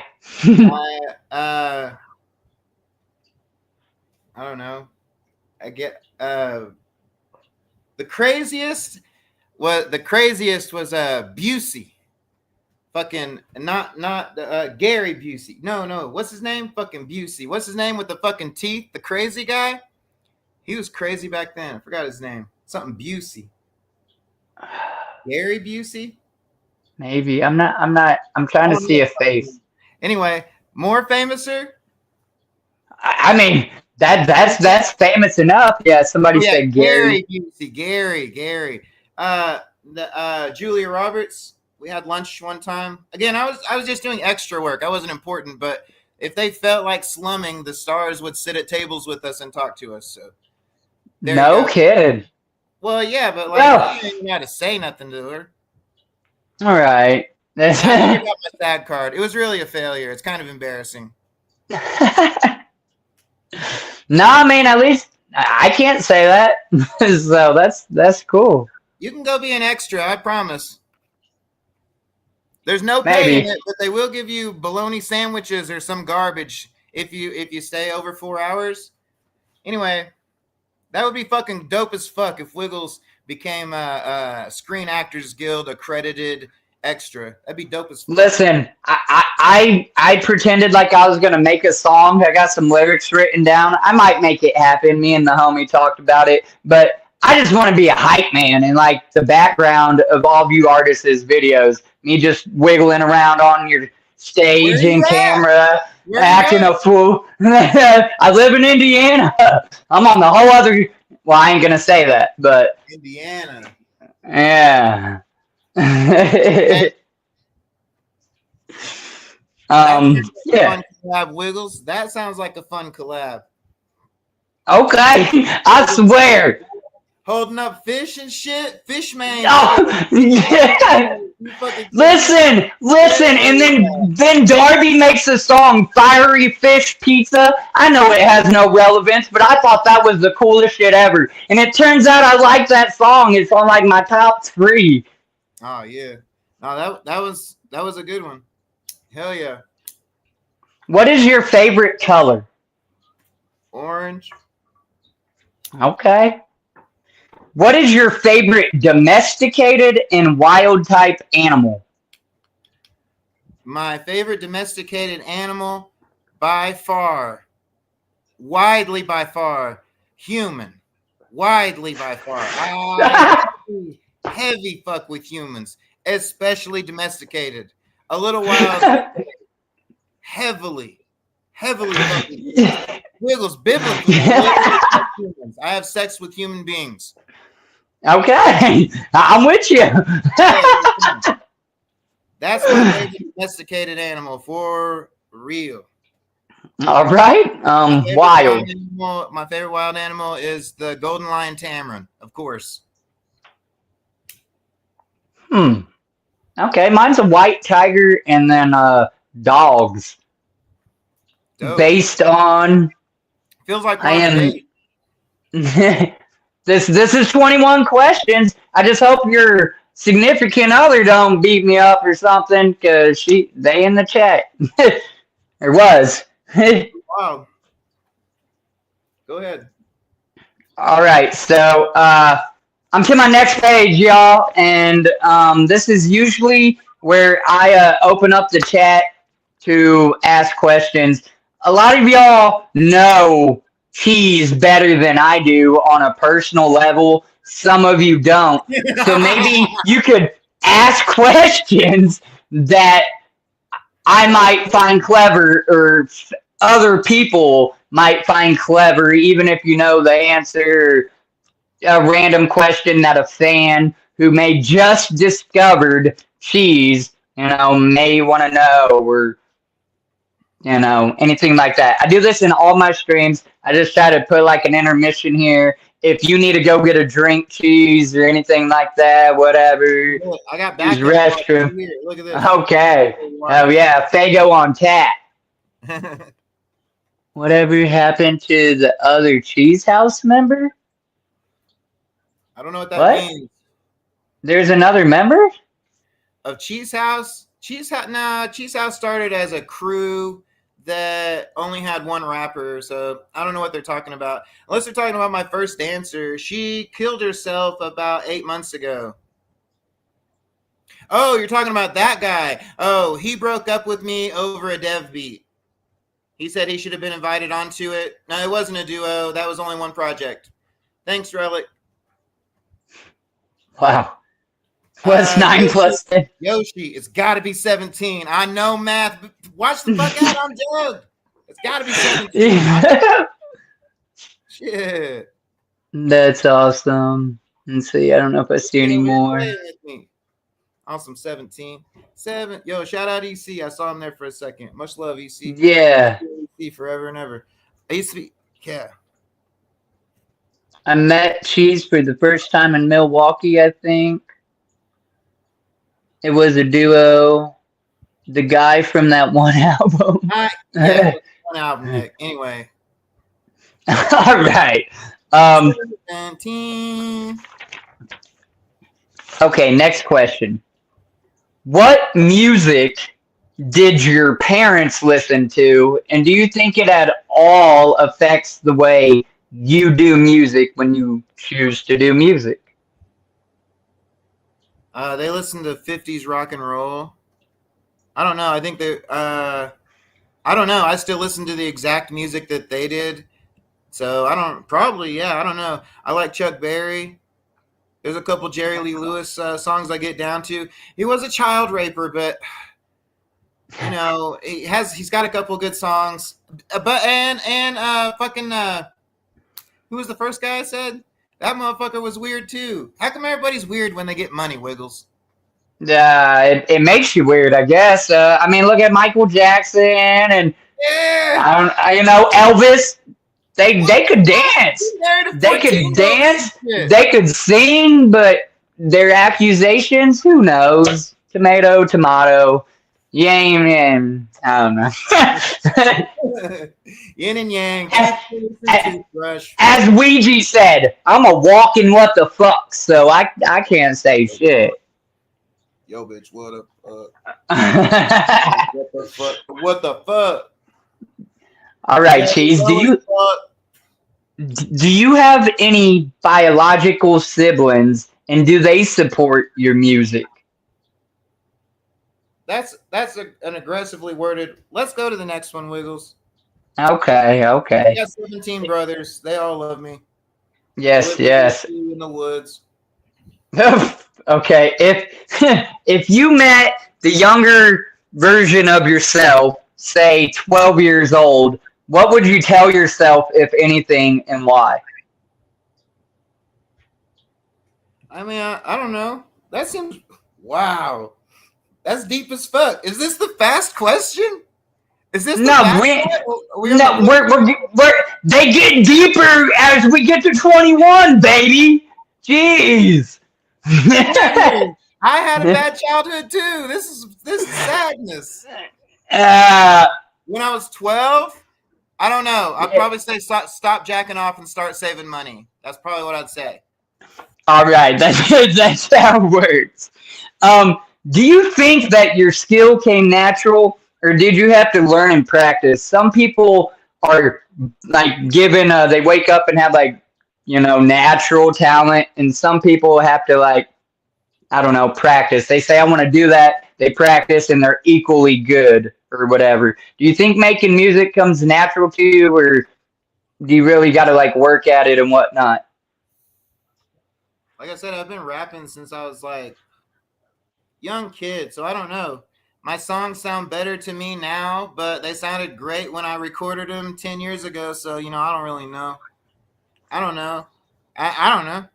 I don't know. I get the craziest the craziest was Busey. Fucking not Gary Busey. No. What's his name? Fucking Busey. What's his name with the fucking teeth? The crazy guy? He was crazy back then. I forgot his name. Something Busey. Gary Busey? Maybe. I'm trying to see a face. Anyway, more famouser? I mean, that's famous enough. Yeah, somebody said Gary. Busey. Gary. Julia Roberts. We had lunch one time. Again, I was just doing extra work. I wasn't important, but if they felt like slumming, the stars would sit at tables with us and talk to us. So no kidding. Well, yeah, but like I didn't know how to say nothing to her. All right. I got my sad card. It was really a failure. It's kind of embarrassing. No, I mean, at least I can't say that. So that's cool. You can go be an extra, I promise. There's no pay in it, but they will give you bologna sandwiches or some garbage if you stay over 4 hours. Anyway, that would be fucking dope as fuck if Wiggles became a Screen Actors Guild accredited extra. That'd be dope as fuck. Listen, I pretended like I was gonna make a song. I got some lyrics written down. I might make it happen. Me and the homie talked about it, but I just want to be a hype man and like the background of all of you artists' videos. Me just wiggling around on your stage and camera, acting a fool. I live in Indiana. I'm on the whole other. Well, I ain't gonna say that, but Indiana. Yeah. Yeah. Fun collab, Wiggles. That sounds like a fun collab. Okay, I swear. Holding up fish and shit, fish man. Oh, yeah. Listen, and then Darby makes a song, Fiery Fish Pizza. I know it has no relevance, but I thought that was the coolest shit ever. And it turns out I like that song. It's on like my top 3. Oh yeah, no, that was a good one. Hell yeah. What is your favorite color? Orange. Okay. What is your favorite domesticated and wild type animal? My favorite domesticated animal, by far, widely by far, human. Widely by far. I heavy fuck with humans, especially domesticated. A little wild, heavily fuck with Wiggles biblically. I have sex with human beings. Okay, I'm with you. That's my favorite domesticated animal for real. All right. Wild. My favorite wild animal is the golden lion tamarin, of course. Okay, mine's a white tiger and then dogs. Dope. Based on feels like I am. This is 21 questions. I just hope your significant other don't beat me up or something, because they in the chat. There was. Wow. Go ahead. All right, so I'm to my next page, y'all, and this is usually where I open up the chat to ask questions. A lot of y'all know Cheese better than I do on a personal level. Some of you don't. So maybe you could ask questions that I might find clever, or other people might find clever, even if you know the answer. A random question that a fan who may just discovered Cheese, may want to know, or anything like that. I do this in all my streams. I just try to put like an intermission here. If you need to go get a drink, Cheese, or anything like that, whatever. Look, I got back restroom. Here. Look at this. Okay. Oh yeah, Fago on tap. Whatever happened to the other Cheesehouze member? I don't know what that means. There's another member of Cheesehouze. Cheesehouze started as a crew that only had one rapper, so I don't know what they're talking about. Unless they're talking about my first dancer. She killed herself about 8 months ago. Oh, you're talking about that guy. Oh, he broke up with me over a dev beat. He said he should have been invited onto it. No, it wasn't a duo. That was only one project. Thanks, Relic. Wow. What's 9 plus 10? Yoshi, it's got to be 17. I know math. Watch the fuck out. I'm Doug. It's got to be 17. Shit. That's awesome. Let's see. I don't know if I see any more. Awesome. 17. 7. Yo, shout out EC. I saw him there for a second. Much love, EC. Yeah. EC forever and ever. I used to be, yeah. I met Cheese for the first time in Milwaukee, I think. It was a duo. The guy from that one album. Yeah, one album, Nick. Anyway. All right. 17. Okay, next question. What music did your parents listen to, and do you think it at all affects the way you do music when you choose to do music? They listen to 50s rock and roll. I don't know. I think they I don't know. I still listen to the exact music that they did. So I don't know. I like Chuck Berry. There's a couple Jerry Lee Lewis songs I get down to. He was a child raper, but you know, he's got a couple good songs. But who was the first guy I said? That motherfucker was weird too. How come everybody's weird when they get money, Wiggles? It makes you weird, I guess. I mean, look at Michael Jackson and Elvis. They could dance. They could dance. They could sing, but their accusations, who knows? Tomato, tomato. Yang, I don't know. Yin and yang. As Ouija said, I'm a walking what the fuck, so I can't say shit. Yo, bitch, what up? What the fuck? All right, Cheese. Do you have any biological siblings, and do they support your music? That's an aggressively worded. Let's go to the next one, Wiggles. Okay. I got 17 brothers. They all love me. Yes. In the woods. Okay. If you met the younger version of yourself, say 12 years old, what would you tell yourself, if anything, and why? I mean, I don't know. That seems wow. That's deep as fuck. Is this the fast question? Is this we're they get deeper as we get to 21, baby. Jeez. I had a bad childhood too. This is sadness. When I was 12, I don't know. I'd probably say stop jacking off and start saving money. That's probably what I'd say. All right, that's how it works. Do you think that your skill came natural, or did you have to learn and practice? Some people are like given they wake up and have natural talent, and some people have to practice. They say I want to do that. They practice and they're equally good or whatever. Do you think making music comes natural to you, or do you really got to work at it and whatnot? Like I said, I've been rapping since I was young kid, so I don't know. My songs sound better to me now, but they sounded great when I recorded them 10 years ago, so I don't really know. I don't know. I don't know.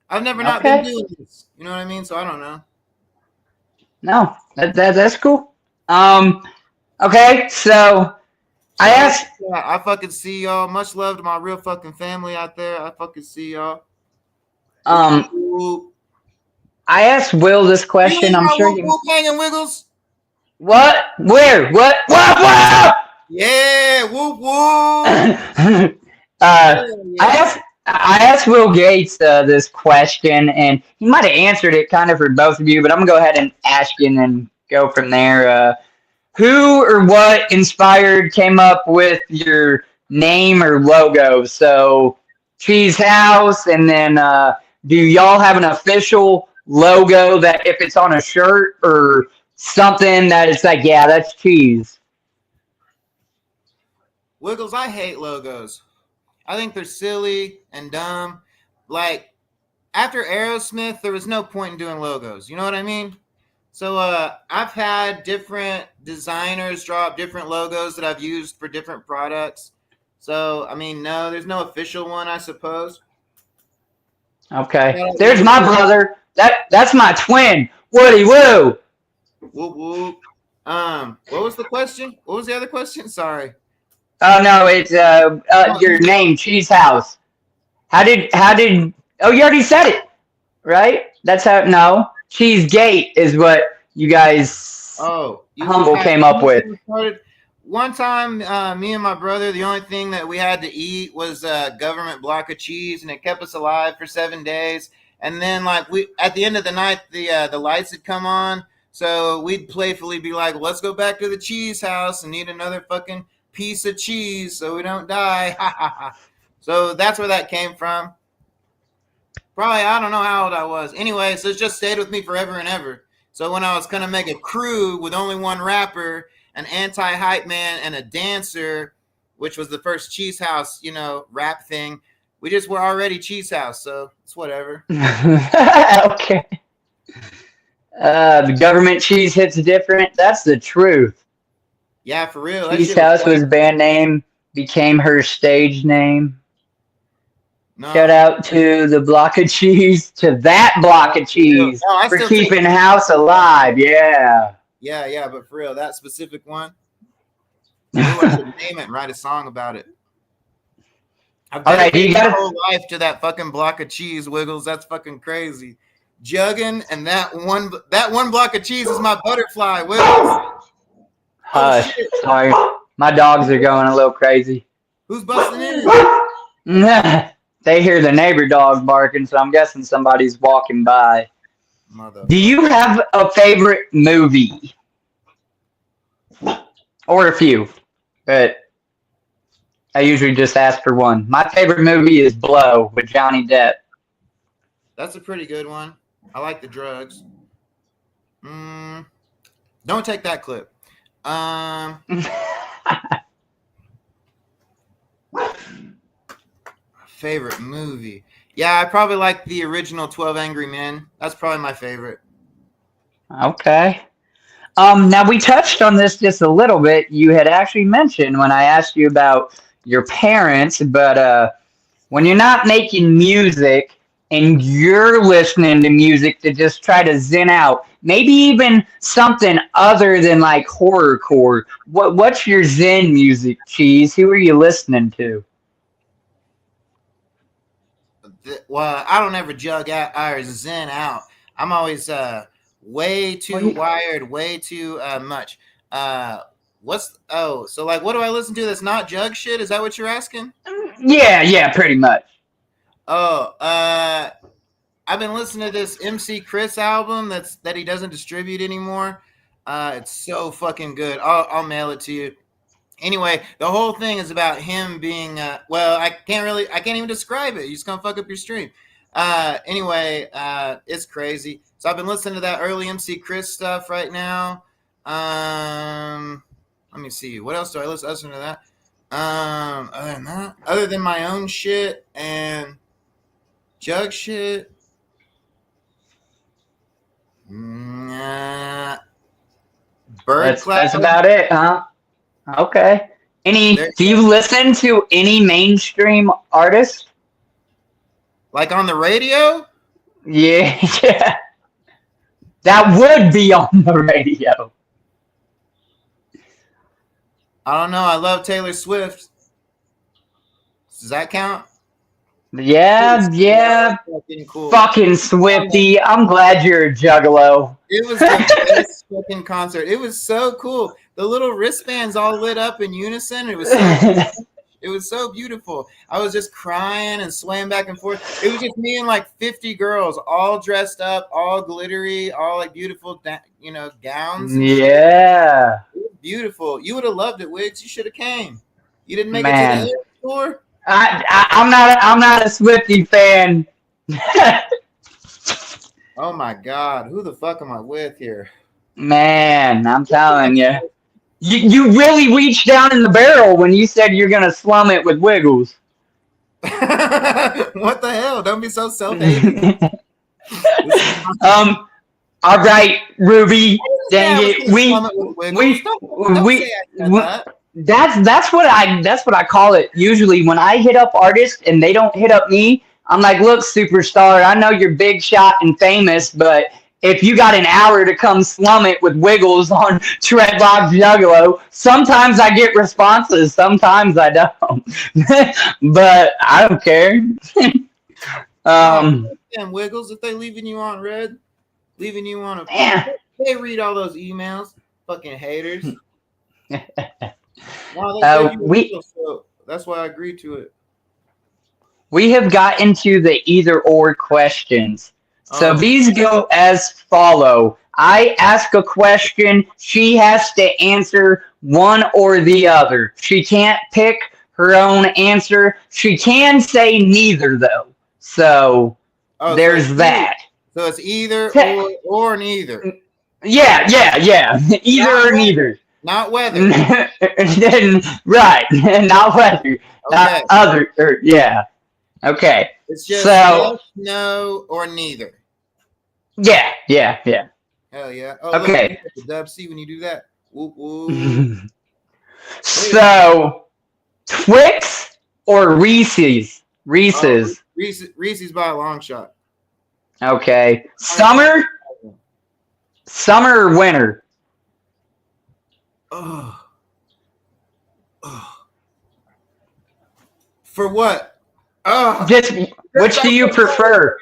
I've never not been doing this. You know what I mean? So I don't know. No, that's cool. Okay, so I asked. I fucking see y'all. Much love to my real fucking family out there. I fucking see y'all. I asked Will this question. I'm sure you. Hanging Wiggles. What? Where? What? Yeah, whoop whoop. I asked Will Gates this question, and he might have answered it kind of for both of you, but I'm gonna go ahead and ask you and then go from there. Who or what came up with your name or logo? So Cheesehouze, and then do y'all have an official logo that if it's on a shirt or something that it's like, yeah, that's cheese? Wiggles, I hate logos. I think they're silly and dumb. Like, after Aerosmith, there was no point in doing logos. You know what I mean? So I've had different designers draw up different logos that I've used for different products. So, I mean, no, there's no official one, I suppose. Okay. There's my brother. That's my twin. Woody Woo. Whoop, whoop. What was the question? What was the other question? Sorry. Oh no, it's your name, Cheesehouze. How did oh, you already said it, right? That's how no. Cheesegate is what you guys humble came up with. One time, me and my brother, the only thing that we had to eat was a government block of cheese, and it kept us alive for 7 days. And then, like, we at the end of the night, the lights had come on, so we'd playfully be like, "Let's go back to the cheese house and eat another fucking piece of cheese, so we don't die." So that's where that came from. Probably, I don't know how old I was. Anyway, so it's just stayed with me forever and ever. So when I was gonna make a crew with only one rapper, an anti-hype man, and a dancer, which was the first Cheesehouze, rap thing, we just were already Cheesehouze, so it's whatever. Okay. The government cheese hits different. That's the truth. Yeah, for real. Cheesehouze was band name, became her stage name. No. Shout out to the block of cheese, to that block of cheese for keeping house alive. Yeah. Yeah, but for real, that specific one, I should name it and write a song about it. I've dedicated my whole life to that fucking block of cheese, Wiggles. That's fucking crazy. Juggin' and that one block of cheese is my butterfly, Wiggles. Hush. Sorry. My dogs are going a little crazy. Who's busting in? They hear the neighbor dog barking, so I'm guessing somebody's walking by. Do you have a favorite movie? Or a few, but I usually just ask for one. My favorite movie is Blow with Johnny Depp. That's a pretty good one. I like the drugs. Don't take that clip. Favorite movie? Yeah, I probably like the original 12 Angry Men. That's probably my favorite. Okay. Now we touched on this just a little bit. You had actually mentioned when I asked you about your parents, but when you're not making music and you're listening to music to just try to zen out, maybe even something other than like horrorcore. What's your zen music, Cheese? Who are you listening to? Well, I don't ever jug out or zen out. I'm always way too wired, way too much. So like what do I listen to that's not jug shit? Is that what you're asking? Yeah, pretty much. I've been listening to this MC Chris album that he doesn't distribute anymore. It's so fucking good. I'll mail it to you. Anyway, the whole thing is about him being I can't even describe it. You're just gonna fuck up your stream. Anyway, it's crazy. So I've been listening to that early MC Chris stuff right now. Let me see. What else do I listen to that? Other than my own shit and jug shit. That's about it, huh? Okay. Do you listen to any mainstream artists? Like on the radio? Yeah. That would be on the radio. I don't know. I love Taylor Swift. Does that count? Yeah. Cool. Fucking Swiftie. I'm glad you're a Juggalo. It was the best fucking concert. It was so cool. The little wristbands all lit up in unison. It was so beautiful. I was just crying and swaying back and forth. It was just me and like 50 girls, all dressed up, all glittery, all like beautiful, gowns. Yeah. It was beautiful. You would have loved it, Wiggs. You should have came. You didn't make it to the store. I'm not a Swiftie fan. Oh my God, who the fuck am I with here? Man, I'm telling you. You really reached down in the barrel when you said you're gonna slum it with Wiggles. What the hell? Don't be so self-hating. All right, Ruby. Dang I was it. gonna slum it with Wiggles. Don't say I said We that. that's what I call it usually when I hit up artists and they don't hit up me. I'm like, look, superstar, I know you're big shot and famous, but if you got an hour to come slum it with Wiggles on Dreadlockjuggalo, sometimes I get responses, sometimes I don't. But I don't care. Damn Wiggles, if they leaving you on red, leaving you on a Man. they read all those emails, fucking haters. No, they said you were real, so that's why I agreed to it. We have gotten to the either or questions. So these go as follow. I ask a question, she has to answer one or the other. She can't pick her own answer. She can say neither though. So there's that. So it's either or neither. Yeah. Either or neither. Not whether. Right. Not whether. Okay. Not other. Yeah. Okay. It's just yes, no, or neither. Yeah. Hell yeah. Oh, okay. Look, the dub C when you do that. Whoop, whoop. So, Twix or Reese's? Reese's. Reese's by a long shot. Okay. Summer or winter? For what? Just which do you prefer?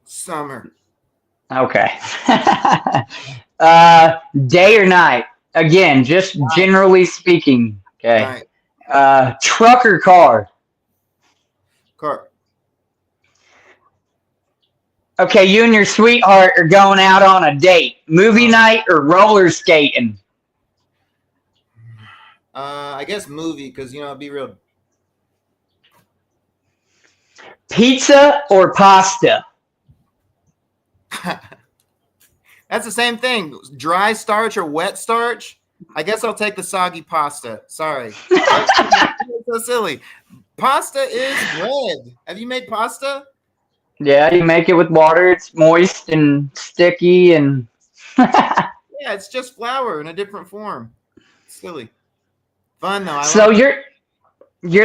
Summer. Okay. Day or night? Again, just generally speaking. Okay. Night. Truck or car? Car. Okay, you and your sweetheart are going out on a date. Movie night or roller skating? I guess movie, because, you know, it'd be real. Pizza or pasta? That's the same thing. Dry starch or wet starch? I guess I'll take the soggy pasta. Sorry. That's so silly. Pasta is bread. Have you made pasta? Yeah, you make it with water. It's moist and sticky and yeah, it's just flour in a different form. Silly. Fun though. So you're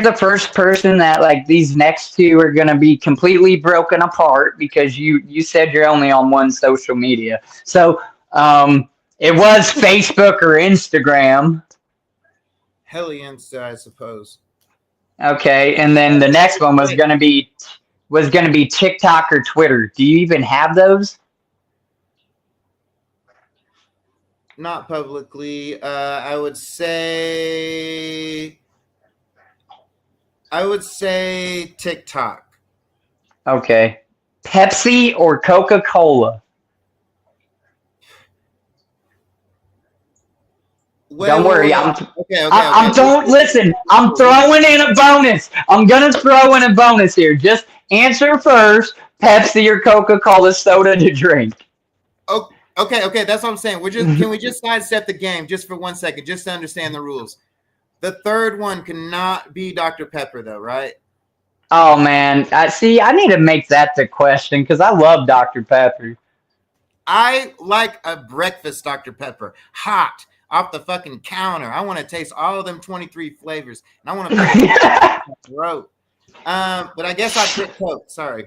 the first person that like these next two are gonna be completely broken apart because you said you're only on one social media. So it was Facebook or Instagram. Hell Insta, I suppose. Okay, and then the next one was gonna be TikTok or Twitter. Do you even have those? Not publicly. I would say TikTok. Okay. Pepsi or Coca-Cola? Don't worry. Don't listen. I'm throwing in a bonus. I'm gonna throw in a bonus here. Just answer first. Pepsi or Coca-Cola soda to drink. Okay. That's what I'm saying. Can we just sidestep the game just for 1 second, just to understand the rules? The third one cannot be Dr. Pepper, though, right? Oh man, I need to make that the question because I love Dr. Pepper. I like a breakfast Dr. Pepper, hot off the fucking counter. I want to taste all of them 23 flavors, and I want to put it in my throat. But I guess I pick Coke. Sorry.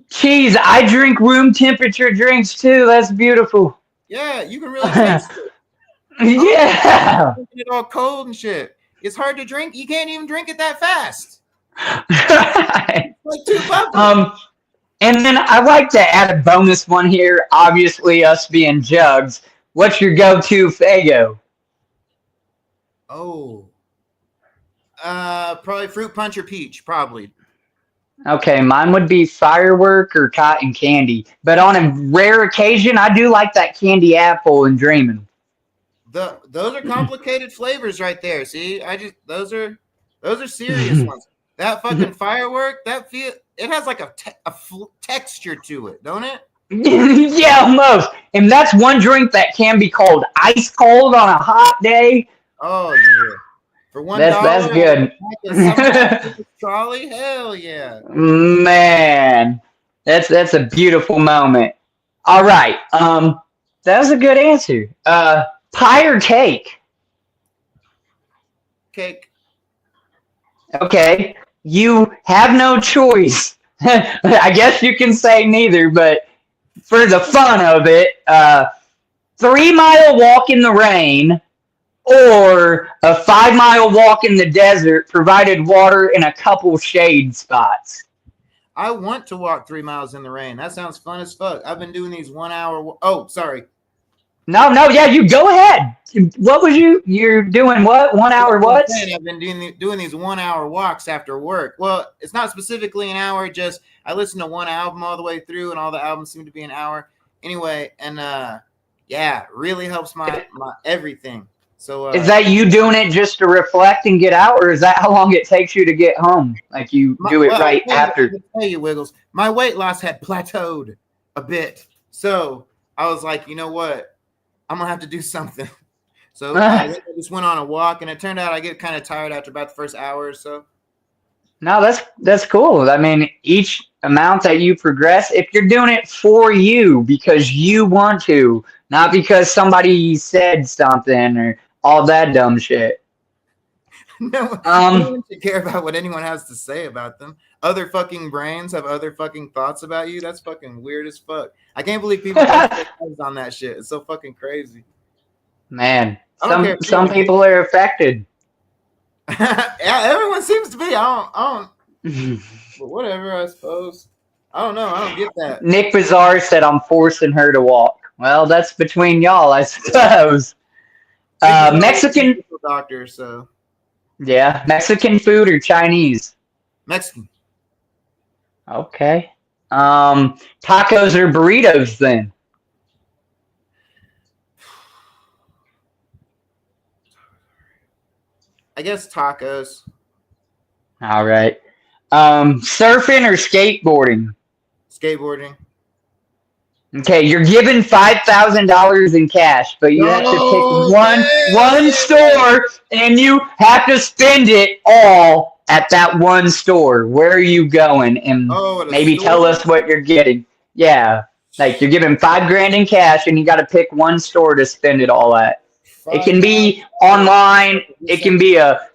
Jeez, I drink room temperature drinks too. That's beautiful. Yeah, you can really taste it. Yeah. Drinking it all cold and shit. It's hard to drink. You can't even drink it that fast. Like 2 bubbly. And then I like to add a bonus one here. Obviously, us being Jugs. What's your go-to Faygo? Oh. Probably fruit punch or peach. Probably. Okay, mine would be firework or cotton candy. But on a rare occasion, I do like that candy apple and dreaming. those are complicated flavors right there. See, those are serious ones. That fucking firework, it has like a texture to it, don't it? Yeah, almost. And that's one drink that can be cold ice cold on a hot day. Oh yeah. For $1, that's good. Trolley, hell yeah. Man, that's a beautiful moment. All right, that was a good answer. Pie or cake? Cake. Okay, you have no choice. I guess you can say neither, but for the fun of it, 3-mile walk in the rain or a 5-mile walk in the desert, provided water and a couple shade spots. I want to walk 3 miles in the rain. That sounds fun as fuck. I've been doing these 1 hour. Oh, sorry. No, yeah, you go ahead. What was you're doing what? 1 hour what? I've been doing these 1 hour walks after work. Well, it's not specifically an hour, just I listen to one album all the way through and all the albums seem to be an hour. Anyway, and yeah, really helps my everything. So is that you doing it just to reflect and get out, or is that how long it takes you to get home? Like you do it right after? I'll tell you, Wiggles, my weight loss had plateaued a bit. So I was like, you know what? I'm going to have to do something. So I just went on a walk, and it turned out I get kind of tired after about the first hour or so. No, that's cool. I mean, each amount that you progress, if you're doing it for you because you want to, not because somebody said something or all that dumb shit. No one should care about what anyone has to say about them. Other fucking brains have other fucking thoughts about you. That's fucking weird as fuck. I can't believe people on that shit. It's so fucking crazy. Man, some people are affected. Yeah, everyone seems to be. I don't. But whatever, I suppose. I don't know. I don't get that. Nick Bizarre said I'm forcing her to walk. Well, that's between y'all, I suppose. Mexican doctor, so yeah, Mexican food or Chinese? Mexican. Okay. Tacos or burritos then? I guess tacos. All right. Surfing or skateboarding? Skateboarding. Okay, you're given $5,000 in cash, but you have to pick one store, and you have to spend it all at that one store. Where are you going? And maybe tell us what you're getting. Yeah, like you're given $5,000 in cash, and you got to pick one store to spend it all at. It can be online. It can be a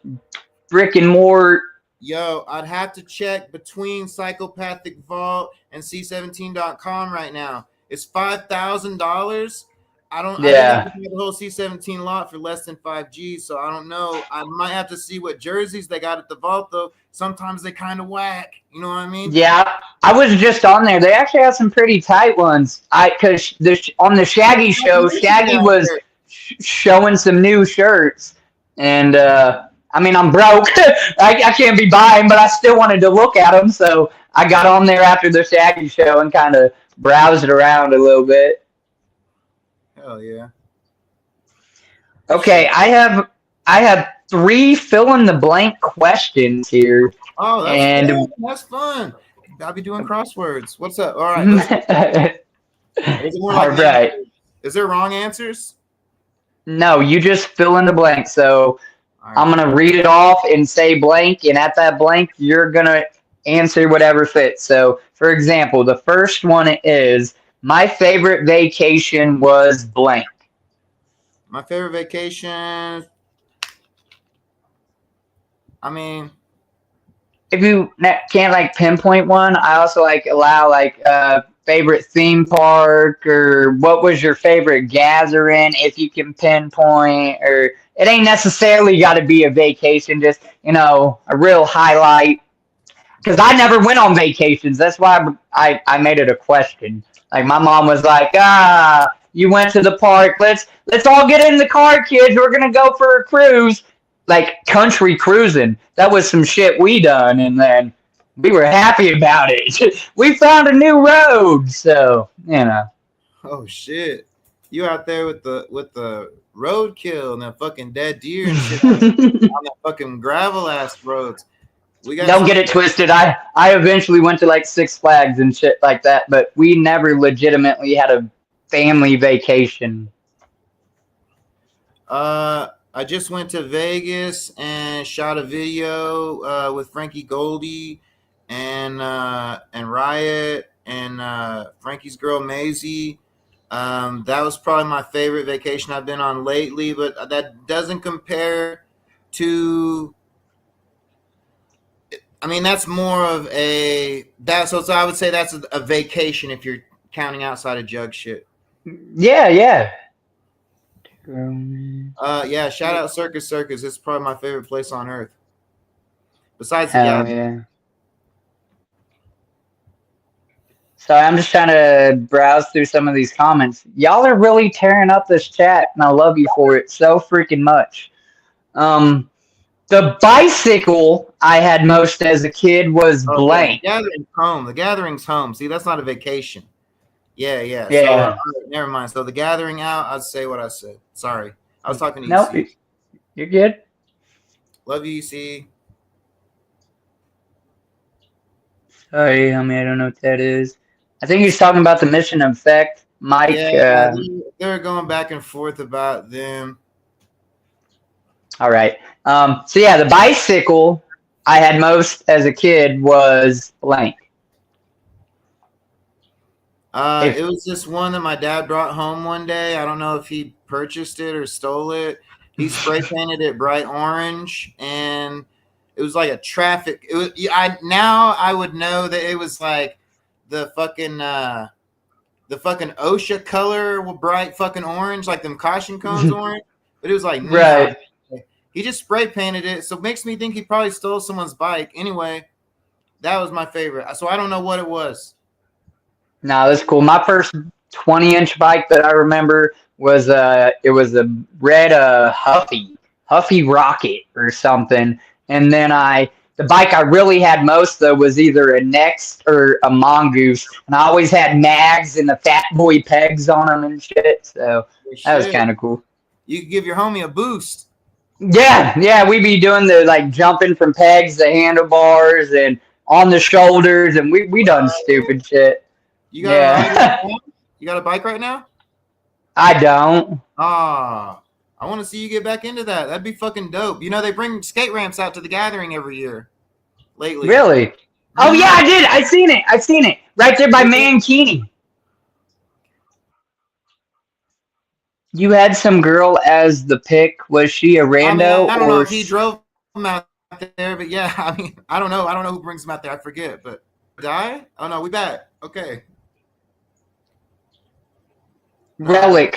brick and mortar. Yo, I'd have to check between Psychopathic Vault and C17.com right now. It's $5,000. I didn't have the whole C17 lot for less than 5G, so I don't know. I might have to see what jerseys they got at the vault, though. Sometimes they kind of whack. You know what I mean? Yeah, I was just on there. They actually have some pretty tight ones. Because on the Shaggy show, Shaggy was showing some new shirts, and I mean, I'm broke. I can't be buying, but I still wanted to look at them, so I got on there after the Shaggy show and kind of browsed around a little bit. Hell yeah. Okay, I have 3 fill-in-the-blank questions here. Oh, that's fun. I'll be doing crosswords. What's up? All right. Is there wrong answers? No, you just fill in the blank. So right. I'm going to read it off and say blank, and at that blank, you're going to answer whatever fits. So, for example, the first one is, my favorite vacation was blank. My favorite vacation, I mean, if you can't like pinpoint one, I also like allow like favorite theme park, or what was your favorite gathering if you can pinpoint, or it ain't necessarily got to be a vacation, just, you know, a real highlight. Because I never went on vacations. That's why I made it a question. Like my mom was like, you went to the park. Let's all get in the car, kids. We're going to go for a cruise. Like country cruising. That was some shit we done, and then we were happy about it. We found a new road, so, you know. Oh, shit. You out there with the roadkill and that fucking dead deer and shit on that fucking gravel ass roads. We got Don't get it twisted. I eventually went to like Six Flags and shit like that, but we never legitimately had a family vacation. I just went to Vegas and shot a video with Frankie Goldie and Riot and Frankie's girl Maisie. That was probably my favorite vacation I've been on lately, but that doesn't compare to. I mean, that's more of so I would say that's a vacation if you're counting outside of jug shit. Yeah, yeah. Yeah, shout out Circus Circus. It's probably my favorite place on earth. Besides the Hell yeah. So I'm just trying to browse through some of these comments. Y'all are really tearing up this chat, and I love you for it so freaking much. The bicycle I had most as a kid was blank. The gathering's home. The gathering's home. See, that's not a vacation. Yeah. Yeah. So, never mind. So the gathering out, I'd say what I said. Sorry. I was talking to you. Nope, you're good. Love you, EC. Sorry, homie, I don't know what that is. I think he's talking about the Mission Effect. Mike. Yeah, they're going back and forth about them. All right. So yeah, the bicycle I had most as a kid was blank. It was just one that my dad brought home one day. I don't know if he purchased it or stole it. He spray painted it bright orange, and it was like a traffic. It was. Now I would know that it was like the fucking OSHA color, bright fucking orange, like them caution cones orange. But it was like right. He just spray painted it, so it makes me think he probably stole someone's bike. Anyway, that was my favorite. So I don't know what it was. No, that's cool. My first 20-inch bike that I remember was it was a red Huffy Rocket or something. And then the bike I really had most though was either a Next or a Mongoose, and I always had mags and the fat boy pegs on them and shit. So that was kind of cool. You could give your homie a boost. Yeah, we be doing the like jumping from pegs to handlebars and on the shoulders, and we done stupid shit. You got a bike right now? You got a bike right now? I don't. I want to see you get back into that. That'd be fucking dope. You know, they bring skate ramps out to the gathering every year. Lately. Really? Oh yeah, I did. I seen it. Right there by Mankini. You had some girl as the pick. Was she a rando? I don't know if he drove them out there, but yeah, I mean, I don't know. I don't know who brings them out there. I forget, but die? Oh no, we back. Okay. Relic.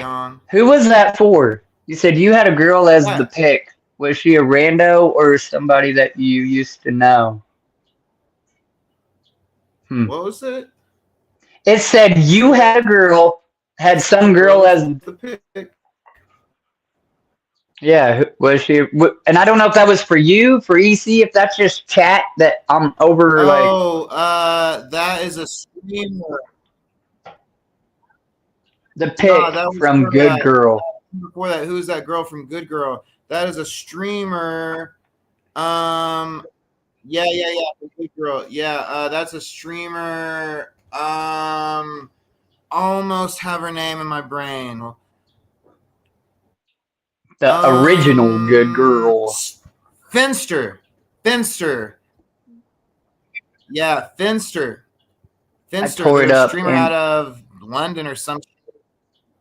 Who was that for? You said you had a girl as the pick. Was she a rando or somebody that you used to know? What was it? It said you had a girl, had some girl as the pick. Yeah, was she? And I don't know if that was for you, for EC, if that's just chat that I'm over. That is a streamer. The pick from Good Girl. Before that, who's that girl from Good Girl? That is a streamer. Yeah, Good Girl. Yeah, that's a streamer. Almost have her name in my brain. The original Good Girl. Finster. Yeah, Finster. A streamer out of London or something.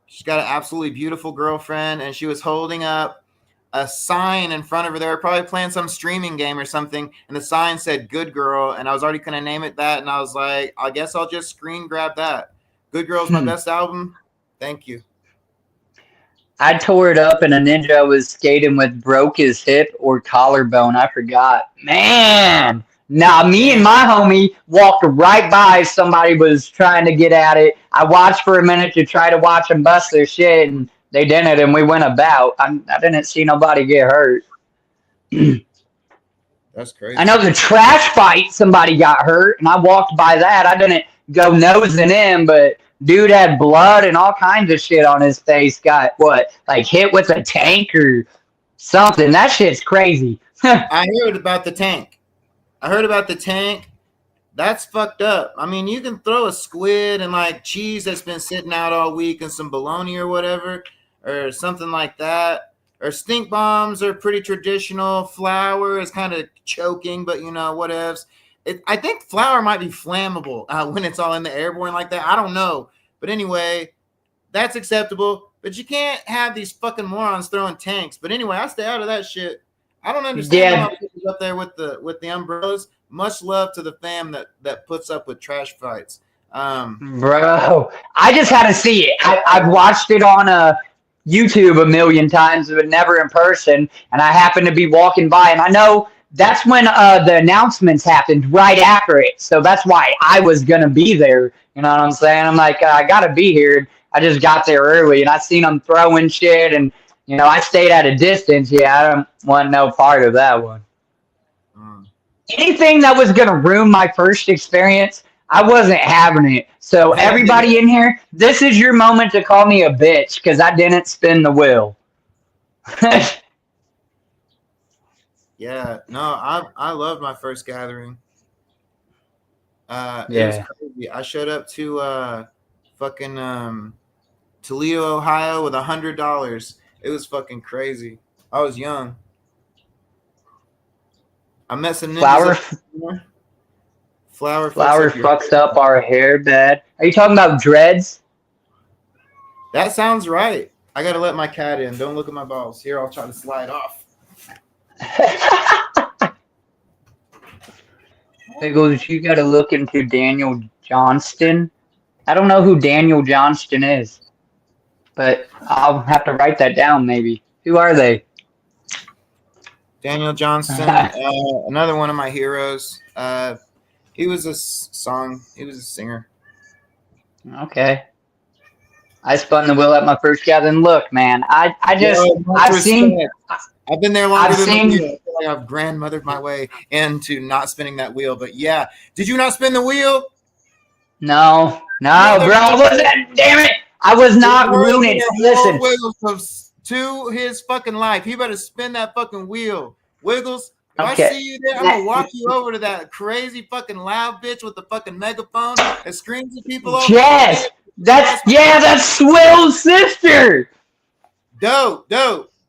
She's got an absolutely beautiful girlfriend, and she was holding up a sign in front of her. They were probably playing some streaming game or something, and the sign said Good Girl, and I was already going to name it that, and I was like, I guess I'll just screen grab that. Good Girl's my best album. Thank you. I tore it up, and a ninja I was skating with broke his hip or collarbone. I forgot. Man! Now, me and my homie walked right by. Somebody was trying to get at it. I watched for a minute to try to watch them bust their shit, and they didn't, and we went about. I didn't see nobody get hurt. That's crazy. I know the trash fight, somebody got hurt, and I walked by that. I didn't go nosing in, but Dude had blood and all kinds of shit on his face. Got what? Like hit with a tank or something. That shit's crazy. I heard about the tank. That's fucked up. I mean, you can throw a squid and like cheese that's been sitting out all week and some bologna or whatever, or something like that. Or stink bombs are pretty traditional. Flour is kind of choking, but whatevs. I think flour might be flammable when it's all in the airborne like that. I don't know. But anyway, that's acceptable. But you can't have these fucking morons throwing tanks. But anyway, I stay out of that shit. I don't understand how people up there with the umbrellas. Much love to the fam that puts up with trash fights. Bro, I just had to see it. I've watched it on YouTube a million times, but never in person. And I happened to be walking by, and I know that's when the announcements happened right after it. So that's why I was gonna be there. You know what I'm saying? I'm like, I gotta be here. I just got there early, and I seen them throwing shit, and I stayed at a distance. Yeah, I don't want no part of that one. Anything that was going to ruin my first experience, I wasn't having it. So everybody in here, this is your moment to call me a bitch because I didn't spin the wheel. Yeah, no, I loved my first gathering. It was crazy. I showed up to fucking Toledo, Ohio with $100. It was fucking crazy. I was young. I met some niggas. Flour fucks up our hair bad. Are you talking about dreads? That sounds right. I gotta let my cat in. Don't look at my balls. Here, I'll try to slide off. Biggles, you gotta look into Daniel Johnston. I don't know who Daniel Johnston is, but I'll have to write that down maybe. Who are they? Daniel Johnston, another one of my heroes. He was a singer. Okay. I spun the wheel at my first gathering. Look, man, I've been there longer than you. I feel like I've grandmothered my way into not spinning that wheel. But yeah, did you not spin the wheel? No, bro. Damn it! I was not ruining it. Listen. To his fucking life. He better spin that fucking wheel. Wiggles, if I see you there, I'm going to walk you over to that crazy fucking loud bitch with the fucking megaphone that screams at people over. Yes! That's Swill's sister! Dope.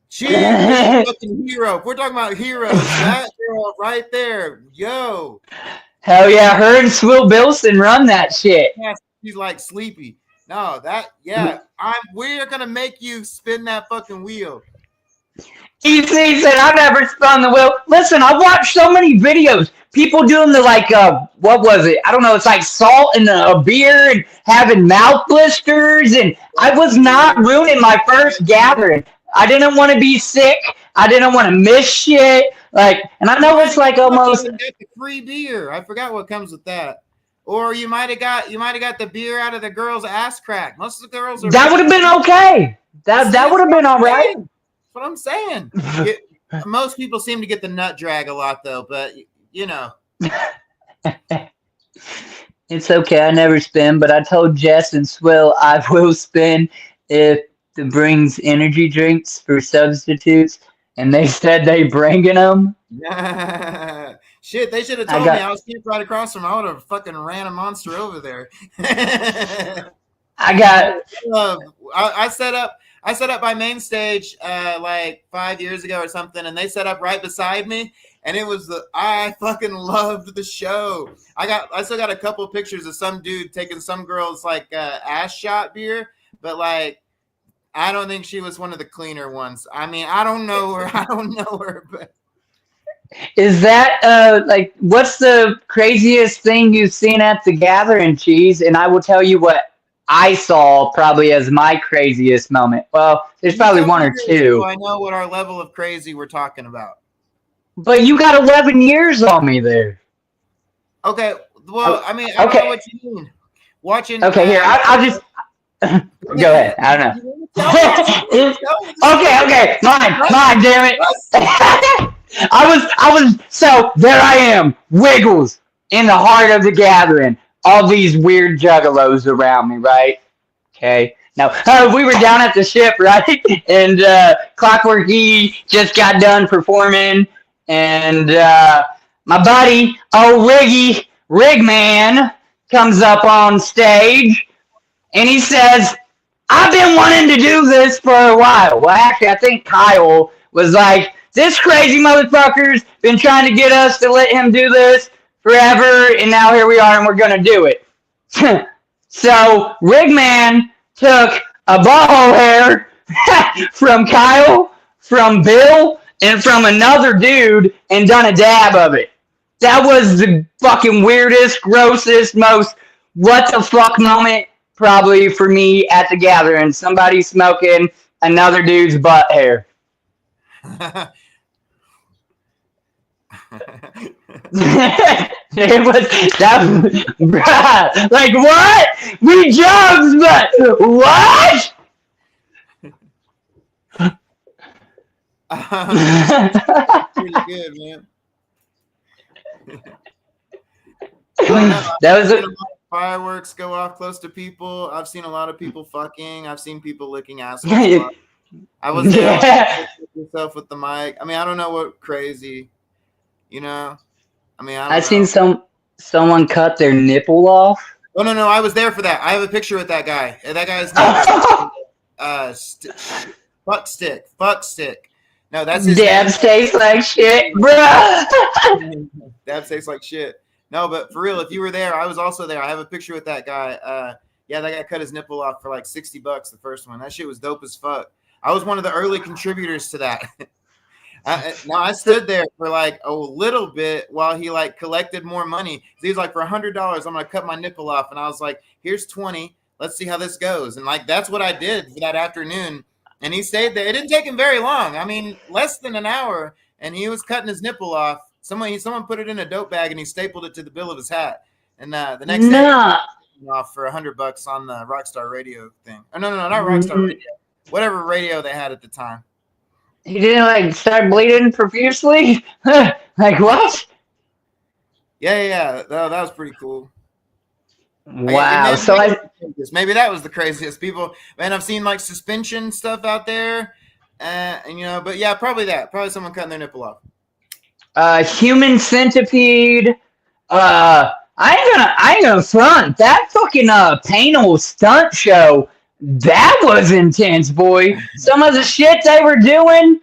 She's a fucking hero. If we're talking about heroes, that girl right there. Yo. Hell yeah, her and Swill Bilson run that shit. Yeah, she's like sleepy. No, we're gonna make you spin that fucking wheel. EC said I've never spun the wheel. Listen, I watched so many videos. People doing the what was it? I don't know. It's like salt in a beer and having mouth blisters. And I was not ruining my first gathering. I didn't want to be sick. I didn't want to miss shit. And I know it's like almost the free beer. I forgot what comes with that. Or you might have got the beer out of the girl's ass crack. Most of the girls are. That would have been okay. That would have been all right. That's what I'm saying. Most people seem to get the nut drag a lot though, but It's okay. I never spin, but I told Jess and Swill I will spin if it brings energy drinks for substitutes, and they said they bringing them. Shit, they should have told me. I was camped right across from them. I would have fucking ran a monster over there. I set up my main stage like 5 years ago or something, and they set up right beside me, and I fucking loved the show. I still got a couple pictures of some dude taking some girl's ass shot beer, but I don't think she was one of the cleaner ones. I mean, I don't know her, but. Is that what's the craziest thing you've seen at the gathering, Cheese? And I will tell you what I saw probably as my craziest moment. Well, there's probably one or two. I know what our level of crazy we're talking about. But you got 11 years on me there. Okay. Well, I mean, I don't know what you mean. Watching. Okay, here. I'll just go ahead. I don't know. Okay. Mine. Damn it. I was so there I am, Wiggles, in the heart of the gathering. all these weird juggalos around me, right? Okay. Now, we were down at the ship, right? And Clockwork E just got done performing, and my buddy, old Rigman, comes up on stage, and he says, I've been wanting to do this for a while. Well, actually, I think Kyle was like, this crazy motherfucker's been trying to get us to let him do this forever, and now here we are, and we're going to do it. So, Rigman took a ball hair from Kyle, from Bill, and from another dude, and done a dab of it. That was the fucking weirdest, grossest, most what the fuck moment probably for me at the gathering. Somebody smoking another dude's butt hair. It was that, bruh, like what? We jugs, but what? Pretty good, man. That was a fireworks go off close to people. I've seen a lot of people fucking. I've seen people licking assholes. I was there yourself with the mic. I mean, I don't know what crazy, you know. I mean, I seen someone cut their nipple off. Oh no, I was there for that. I have a picture with that guy. That guy's name fuck stick. No, that's his Dabs taste like shit, bro. Dabs tastes like shit. No, but for real, if you were there, I was also there. I have a picture with that guy. Yeah, that guy cut his nipple off for like $60 the first one. That shit was dope as fuck. I was one of the early contributors to that. I stood there for like a little bit while he like collected more money. He was like, for $100, I'm gonna cut my nipple off, and I was like, here's 20. Let's see how this goes. And like that's what I did for that afternoon. And he stayed there. It didn't take him very long. I mean, less than an hour, and he was cutting his nipple off. Someone put it in a dope bag and he stapled it to the bill of his hat. And the next day, off for $100 on the Rockstar Radio thing. Oh, no, not Rockstar Radio. Whatever radio they had at the time. He didn't like start bleeding profusely. Like what? Yeah. That was pretty cool. Wow. Maybe that was the craziest people. Man, I've seen like suspension stuff out there, and you know, but yeah, probably someone cutting their nipple off. Human centipede. I ain't gonna front. That fucking panal stunt show, that was intense, boy. Some of the shit they were doing.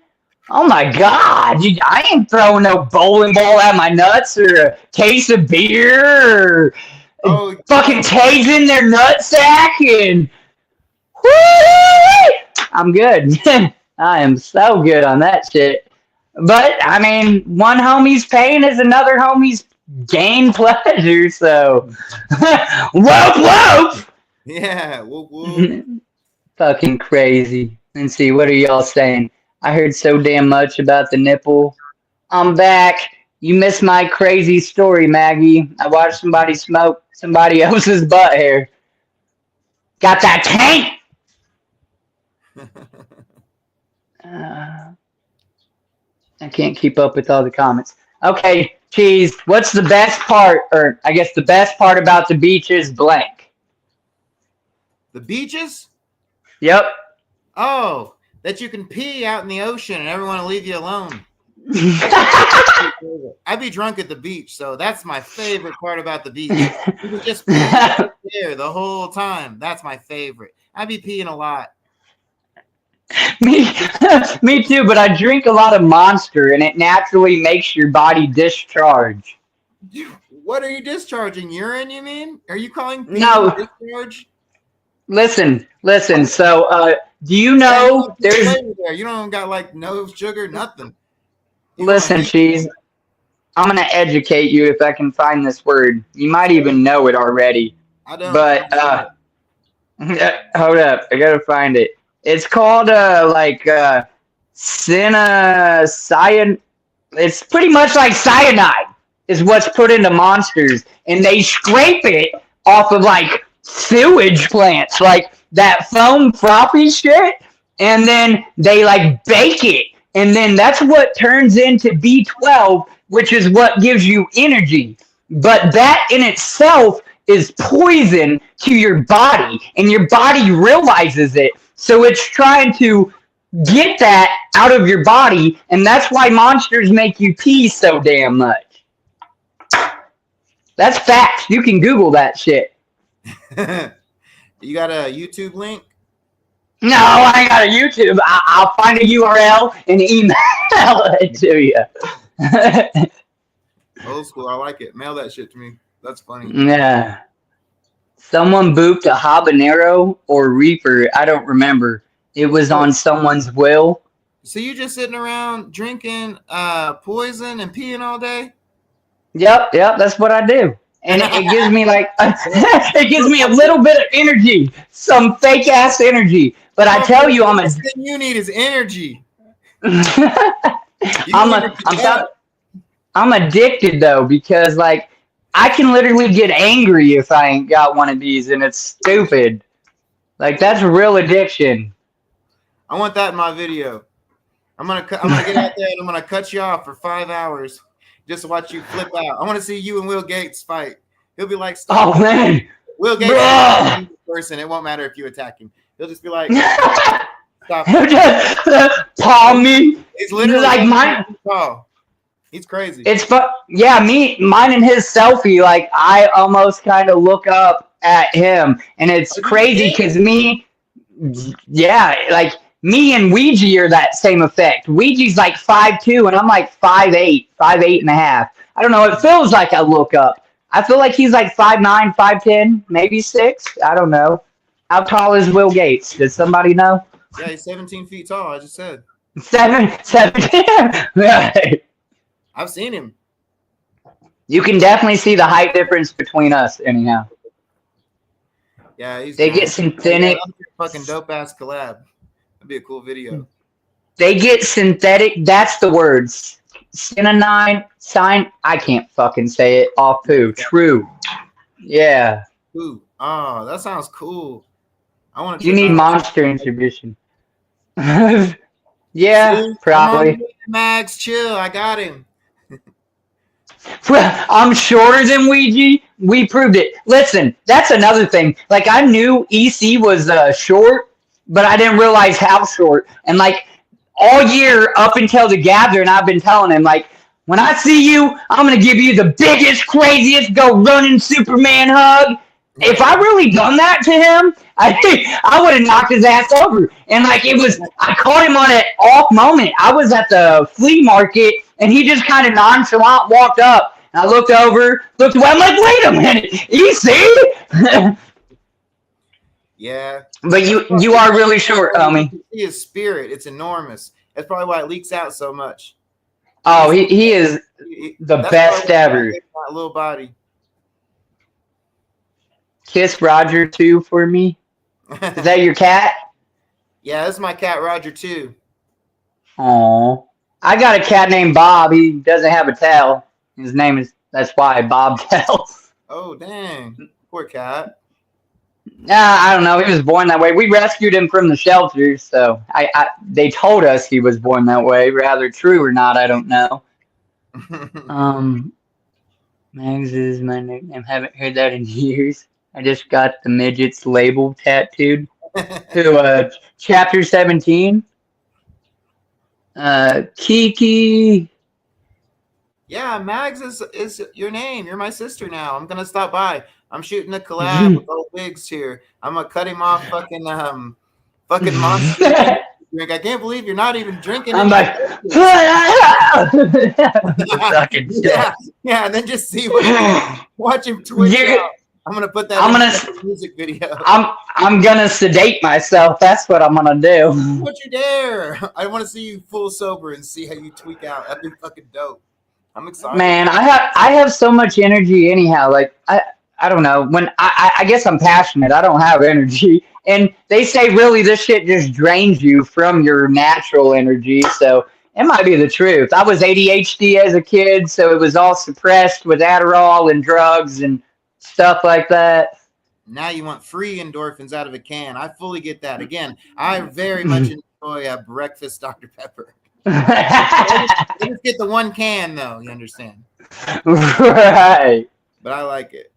Oh my god, I ain't throwing no bowling ball at my nuts or a case of beer or fucking tasing their nutsack and whoo, I'm good. I am so good on that shit. But, I mean, one homie's pain is another homie's gain pleasure, so. Whoop! Yeah, whoop. Fucking crazy. Let's see, what are y'all saying? I heard so damn much about the nipple. I'm back. You missed my crazy story, Maggie. I watched somebody smoke somebody else's butt hair. Got that tank! I can't keep up with all the comments. Okay, Cheese, what's the best part, or I guess the best part about the beaches blank? The beaches? Yep. Oh, that you can pee out in the ocean and everyone will leave you alone. I'd be drunk at the beach, so that's my favorite part about the beach. You can just pee out there the whole time. That's my favorite. I'd be peeing a lot. Me too, but I drink a lot of Monster, and it naturally makes your body discharge. What are you discharging? Urine, you mean? Are you calling no discharge? Listen. So, do you know there's there? You don't got like no sugar, nothing. Listen, Cheese. I'm gonna educate you if I can find this word. You might even know it already. I don't. But hold up, I gotta find it. It's called cyanide. It's pretty much like cyanide is what's put into Monsters, and they scrape it off of like sewage plants, like that foam frothy shit, and then they like bake it, and then that's what turns into B12, which is what gives you energy. But that in itself is poison to your body, and your body realizes it. So it's trying to get that out of your body, and that's why monsters make you pee so damn much. That's facts. You can Google that shit. You got a YouTube link? No, I ain't got a YouTube. I'll find a URL and email it to you. Old school. I like it. Mail that shit to me. That's funny. Yeah. Someone booped a habanero or reaper. I don't remember. It was on someone's will. So you just sitting around drinking poison and peeing all day? Yep, that's what I do. And it gives me like it gives me a little bit of energy, some fake ass energy. But I tell you, I'm a. The thing you need is energy. I'm addicted though, because like I can literally get angry if I ain't got one of these, and it's stupid. Like that's real addiction. I want that in my video. I'm gonna get out there and I'm gonna cut you off for 5 hours just to watch you flip out. I want to see you and Will Gates fight. He'll be like, "Stop." Oh man, Will Gates is a person. It won't matter if you attack him. He'll just be like, "Stop." He'll just palm me. He's literally like mine. He's crazy. It's mine and his selfie. Like I almost kind of look up at him, and it's crazy because like me and Ouija are that same effect. Ouija's like 5'2", and I'm like 5'8", 5'8.5". I don't know. It feels like I look up. I feel like he's like 5'9", 5'10", maybe 6. I don't know. How tall is Will Gates? Does somebody know? Yeah, he's 17 feet tall. I just said. 17. Right. I've seen him. You can definitely see the height difference between us, anyhow. Yeah, they get synthetic. Fucking dope ass collab. That'd be a cool video. They get synthetic. That's the words. Synonine sign. I can't fucking say it. Off poo. True. Yeah. Ooh. Oh, that sounds cool. I want to. You need monster inhibition. Yeah, see, probably. Max, chill. I got him. Well, I'm shorter than Ouija. We proved it. Listen, that's another thing. Like, I knew EC was short, but I didn't realize how short. And, like, all year up until the gathering, I've been telling him, like, when I see you, I'm going to give you the biggest, craziest, go running Superman hug. If I really done that to him, I would have knocked his ass over. And, like, I caught him on an off moment. I was at the flea market, and he just kind of nonchalant walked up. And I looked over, looked away. I'm like, wait a minute, EC? Yeah. But you are really short, homie. See his spirit. It's enormous. That's probably why it leaks out so much. Oh, he is the best ever. That little body. Kiss Roger too for me. Is that your cat? Yeah, that's my cat Roger too. Aw. I got a cat named Bob. He doesn't have a tail. His name is, that's why, Bob Tail. Oh, dang. Poor cat. I don't know. He was born that way. We rescued him from the shelter, so they told us he was born that way. Rather true or not, I don't know. Mags is my nickname. Haven't heard that in years. I just got the midget's label tattooed to chapter 17. Kiki. Yeah, Mags is your name. You're my sister now. I'm gonna stop by. I'm shooting a collab with old Wigs here. I'm gonna cut him off fucking monster drink. I can't believe you're not even drinking. I'm like, yeah, and then just see watch him twitch out. I'm gonna put that in the music video. I'm gonna sedate myself. That's what I'm gonna do. Don't you dare! I want to see you full sober and see how you tweak out. That'd be fucking dope. I'm excited. Man, I have so much energy anyhow. Like I don't know. When I guess I'm passionate. I don't have energy. And they say really this shit just drains you from your natural energy. So it might be the truth. I was ADHD as a kid, so it was all suppressed with Adderall and drugs and stuff like that. Now you want free endorphins out of a can. I fully get that. Again, I very much enjoy a breakfast Dr. Pepper. I just get the one can, though. You understand? Right. But I like it.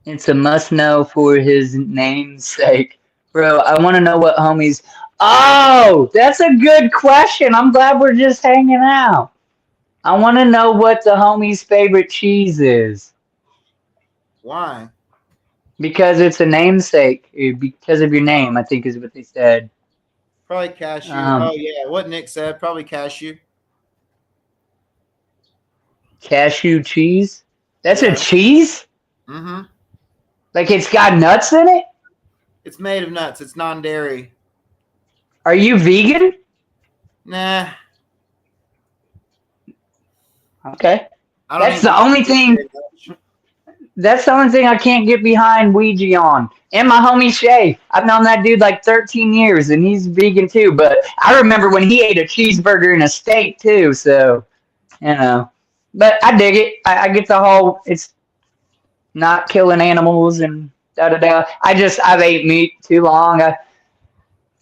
It's a must know for his name's sake. Bro, I want to know what homies. Oh, that's a good question. I'm glad we're just hanging out. I want to know what the homie's favorite cheese is. Why? Because it's a namesake. Because of your name, I think is what they said. Probably cashew. Oh Um, yeah, what Nick said. Probably cashew. Cashew cheese? That's a Yeah. cheese? Mm-hmm. Like it's got nuts in it? It's made of nuts. It's non-dairy. Are you vegan? Nah, Okay. I don't That's even. the only thing. Very much. That's the only thing I can't get behind Ouija on. And my homie Shay. I've known that dude like 13 years, and he's vegan too. But I remember when he ate a cheeseburger and a steak too. So, you know. But I dig it. I get the whole, it's not killing animals and da da da. I've ate meat too long. I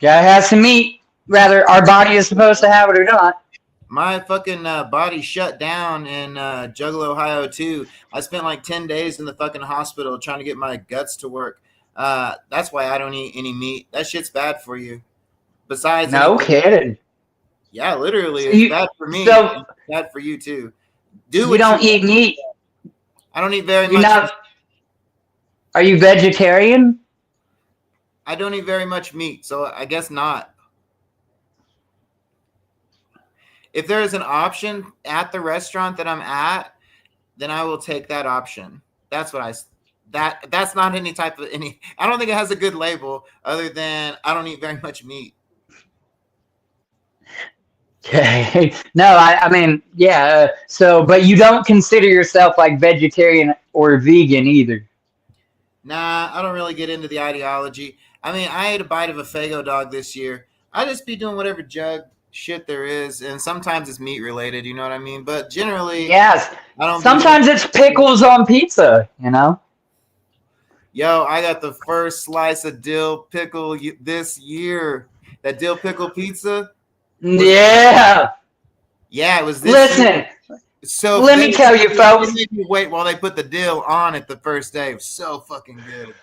gotta have some meat. Rather, our body is supposed to have it or not. My fucking body shut down in Juggalo, Ohio too. I spent like 10 days in the fucking hospital trying to get my guts to work. That's why I don't eat any meat. That shit's bad for you. Besides No anything, kidding. yeah, literally, So it's bad for me. so It's bad for you too. Do you what you don't eat want. meat. I don't eat very You're much. not. Are you vegetarian? I don't eat very much meat, so I guess not. If there is an option at the restaurant that I'm at, then I will take that option. That's what I that's not any type of any. I don't think it has a good label other than I don't eat very much meat. Okay. No, I mean, yeah. So, but you don't consider yourself like vegetarian or vegan either. Nah, I don't really get into the ideology. I mean, I ate a bite of a Fago dog this year. I just be doing whatever jug shit there is, and sometimes it's meat related. You know what I mean? But generally, Yes. I don't be doing. Sometimes it's pickles on pizza, you know? Yo, I got the first slice of dill pickle this year. That dill pickle pizza was, Yeah. yeah, it was this year. Listen, So let me tell you, they folks. made me wait while they put the dill on it the first day. It was so fucking good.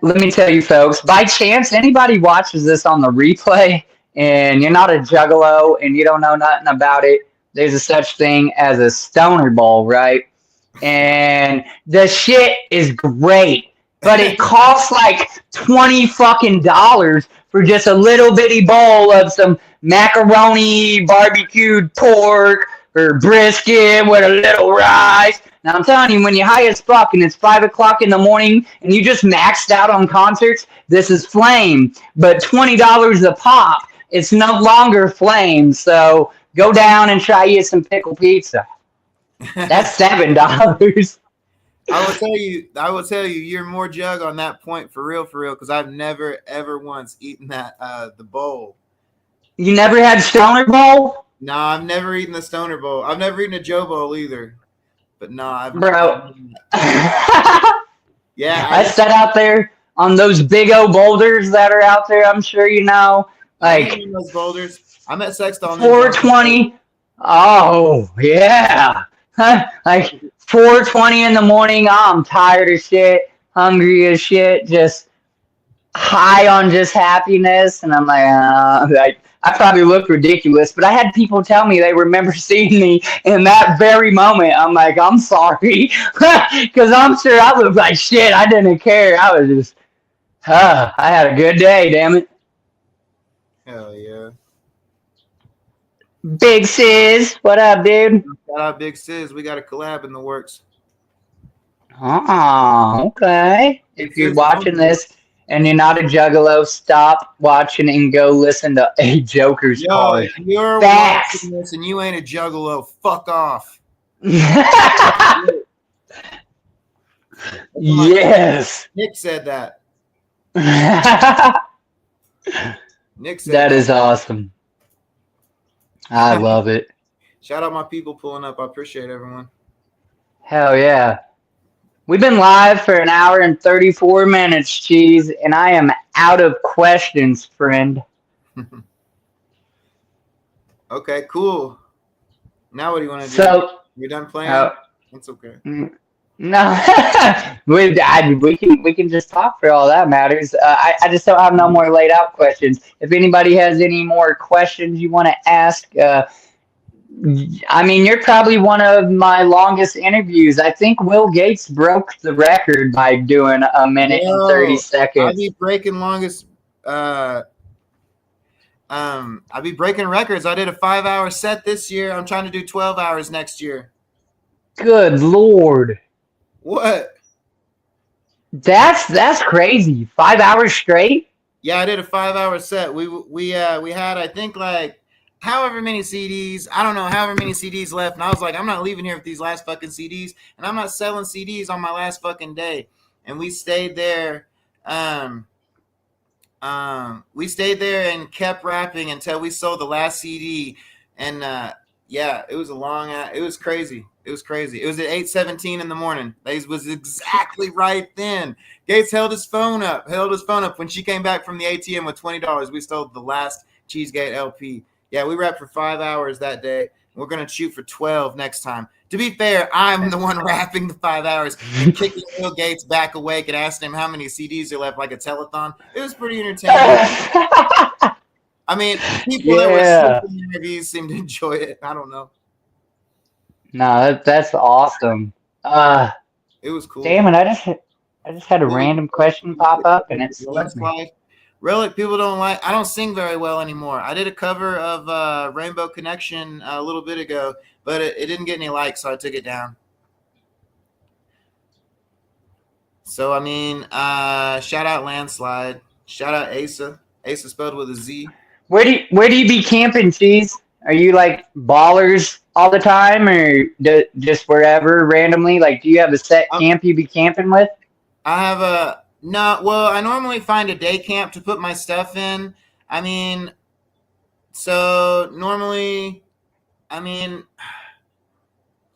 Let me tell you, folks. By chance, anybody watches this on the replay and you're not a juggalo and you don't know nothing about it, there's a such thing as a stoner bowl, right? And the shit is great, but it costs like 20 fucking dollars for just a little bitty bowl of some macaroni, barbecued pork, or brisket with a little rice. Now I'm telling you, when you're high as fuck and it's 5 o'clock in the morning and you just maxed out on concerts, this is flame. But $20 a pop, it's no longer flame. So go down and try you some pickle pizza. That's $7. I will tell you, you're more jug on that point for real, because I've never ever once eaten that the bowl. You never had stoner bowl? No, I've never eaten the stoner bowl. I've never eaten a Joe bowl either. But no, Bro. Yeah, I sat out there on those big old boulders that are out there, I'm sure you know. I Like ain't in those boulders. I'm at Sex Doll Ninja. 420. Oh, yeah. Like 4:20 in the morning. I'm tired as shit, hungry as shit, just high on just happiness. And I'm like I probably look ridiculous, but I had people tell me they remember seeing me in that very moment. I'm like, I'm sorry. Because I'm sure I looked like shit. I didn't care. I was just, I had a good day, damn it. Hell yeah. Big Sis, what up, dude? Shout out Big Sis. We got a collab in the works. Oh, okay. Big If you're Sis, watching this and you're not a juggalo, stop watching and go listen to a Joker's yo, card. if you're Facts. watching this and you ain't a juggalo, fuck off. Yes. Nick said that. Nick said That is awesome. I love it. Shout out my people pulling up. I appreciate everyone. Hell yeah. We've been live for an hour and 34 minutes, Cheese, and I am out of questions, friend. Okay, cool. Now what do you want to do? So, You're done playing? That's okay. No, we can just talk for all that matters. I just don't have no more laid out questions. If anybody has any more questions you want to ask, I mean, you're probably one of my longest interviews. I think Will Gates broke the record by doing a minute and 30 Yo, I be seconds. breaking longest. Uh, I be breaking records. I did a 5 hour set this year. I'm trying to do 12 hours next year. Good Lord. What? That's crazy. 5 hours straight? Yeah, I did a 5 hour set. We had, I think, like however many CDs. I don't know, however many CDs left. And I was like, I'm not leaving here with these last fucking CDs, and I'm not selling CDs on my last fucking day. And we stayed there. We stayed there and kept rapping until we sold the last CD. And yeah, it was a long. It was crazy. It was crazy. It was at 8:17 in the morning. That was exactly right then. Gates held his phone up. When she came back from the ATM with $20. We sold the last Cheesegate LP. Yeah, we rapped for 5 hours that day. We're gonna shoot for 12 next time. To be fair, I'm the one rapping the 5 hours and kicking Bill Gates back awake and asking him how many CDs are left, like a telethon. It was pretty entertaining. I mean, people that were Yeah. sleeping in interviews seemed to enjoy it. I don't know. No, that's awesome. Uh, It was cool. Damn it! I just had a random question pop up and it Relic slipped me. Slide. Relic, people don't like. I don't sing very well anymore. I did a cover of Rainbow Connection a little bit ago, but it didn't get any likes, so I took it down. So I mean, shout out Landslide. Shout out Asa. Asa spelled with a Z. Where do you be camping, Cheese? Are you like ballers all the time, or just wherever randomly? Like, do you have a set I'm, camp you be camping with? I have a no. Well, I normally find a day camp to put my stuff in. I mean, so normally, I mean,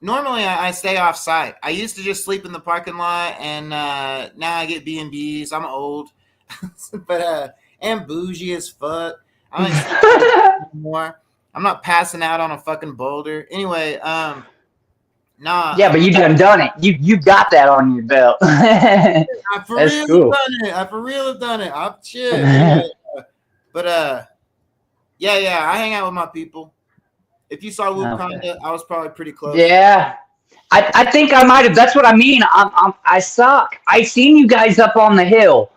normally I stay off site. I used to just sleep in the parking lot, and now I get B&Bs. I'm old, but and bougie as fuck. I don't sleep anymore. I'm not passing out on a fucking boulder. Anyway, nah. Yeah, but you done it. You got that on your belt. I for That's real have cool. done it. I for real have done it. I'm shit. Anyway, but yeah. I hang out with my people. If you saw Okay. Wakanda, I was probably pretty close. Yeah. I think I might have. That's what I mean. I suck. I seen you guys up on the hill,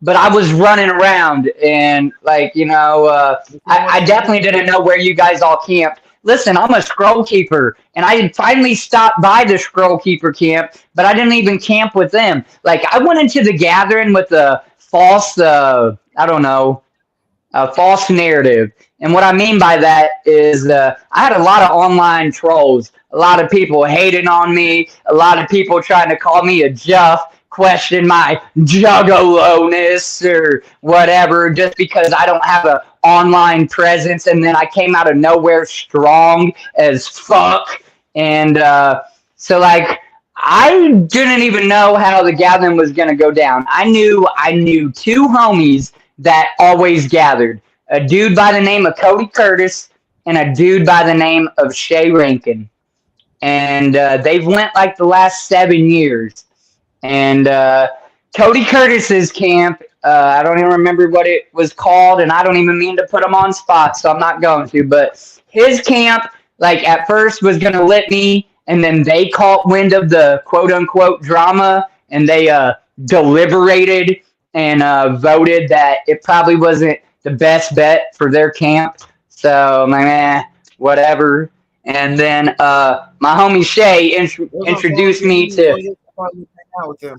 but I was running around and like I definitely didn't know where you guys all camped. Listen, I'm a scroll keeper, and I had finally stopped by the scroll keeper camp, but I didn't even camp with them. Like I went into the gathering with a false, I don't know, a false narrative. And what I mean by that is I had a lot of online trolls, a lot of people hating on me, a lot of people trying to call me a Juff, question my Juggalo-ness or whatever, just because I don't have an online presence. And then I came out of nowhere strong as fuck. And so, like, I didn't even know how the gathering was going to go down. I knew two homies that always gathered. A dude by the name of Cody Curtis and a dude by the name of Shay Rankin. And they've went like the last 7 years. And Cody Curtis's camp, I don't even remember what it was called, and I don't even mean to put him on spot, so I'm not going to. But his camp, like at first, was going to let me, and then they caught wind of the quote unquote drama, and they deliberated and voted that it probably wasn't the best bet for their camp. So I'm like, whatever. And then my homie Shay Those are introduced me to hang out with them.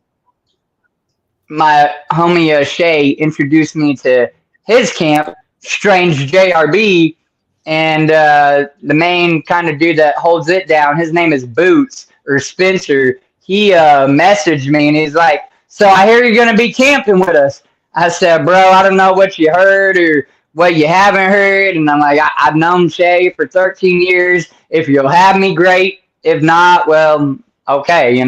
my homie Shay introduced me to his camp, Strange JRB, and the main kind of dude that holds it down, his name is Boots or Spencer. He messaged me and he's like, "So I hear you're gonna be camping with us." I said, "Bro, I don't know what you heard or what you haven't heard," and I'm like, I've known Shay for 13 years. If you'll have me, great. If not, well, okay.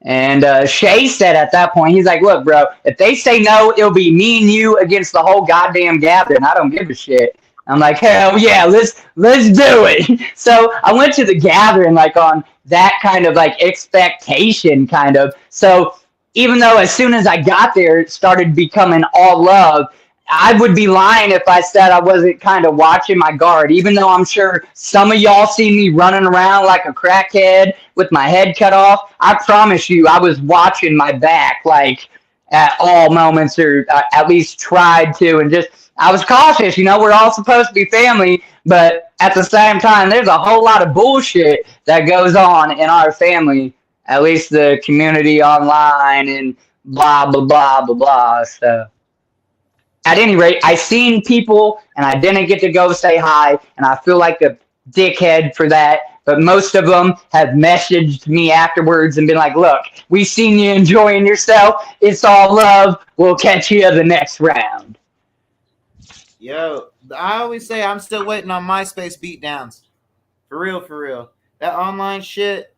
And Shay said at that point, he's like, "Look, bro, if they say no, it'll be me and you against the whole goddamn gathering. I don't give a shit." I'm like, hell yeah, let's do it. So I went to the gathering like on that kind of like expectation kind of. So even though as soon as I got there it started becoming all love, I would be lying if I said I wasn't kind of watching my guard, even though I'm sure some of y'all see me running around like a crackhead with my head cut off. I promise you, I was watching my back like at all moments, or at least tried to, and just I was cautious. We're all supposed to be family, but at the same time, there's a whole lot of bullshit that goes on in our family, at least the community online and blah, blah, blah, blah, blah. So at any rate, I seen people and I didn't get to go say hi, and I feel like a dickhead for that. But most of them have messaged me afterwards and been like, "Look, we seen you enjoying yourself. It's all love. We'll catch you the next round." Yo, I always say I'm still waiting on MySpace beatdowns. For real, for real. That online shit,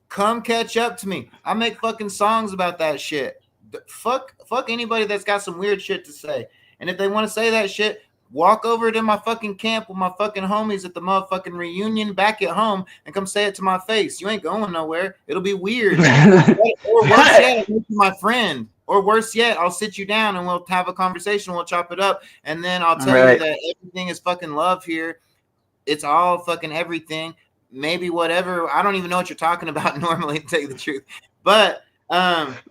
come catch up to me. I make fucking songs about that shit. Fuck anybody that's got some weird shit to say. And if they want to say that shit, walk over to my fucking camp with my fucking homies at the motherfucking reunion back at home and come say it to my face. You ain't going nowhere. It'll be weird. Or worse yet, I'll my friend. Or worse yet, I'll sit you down and we'll have a conversation. We'll chop it up. And then I'll tell you that everything is fucking love here. It's all fucking everything. Maybe whatever. I don't even know what you're talking about normally, to tell you the truth. But what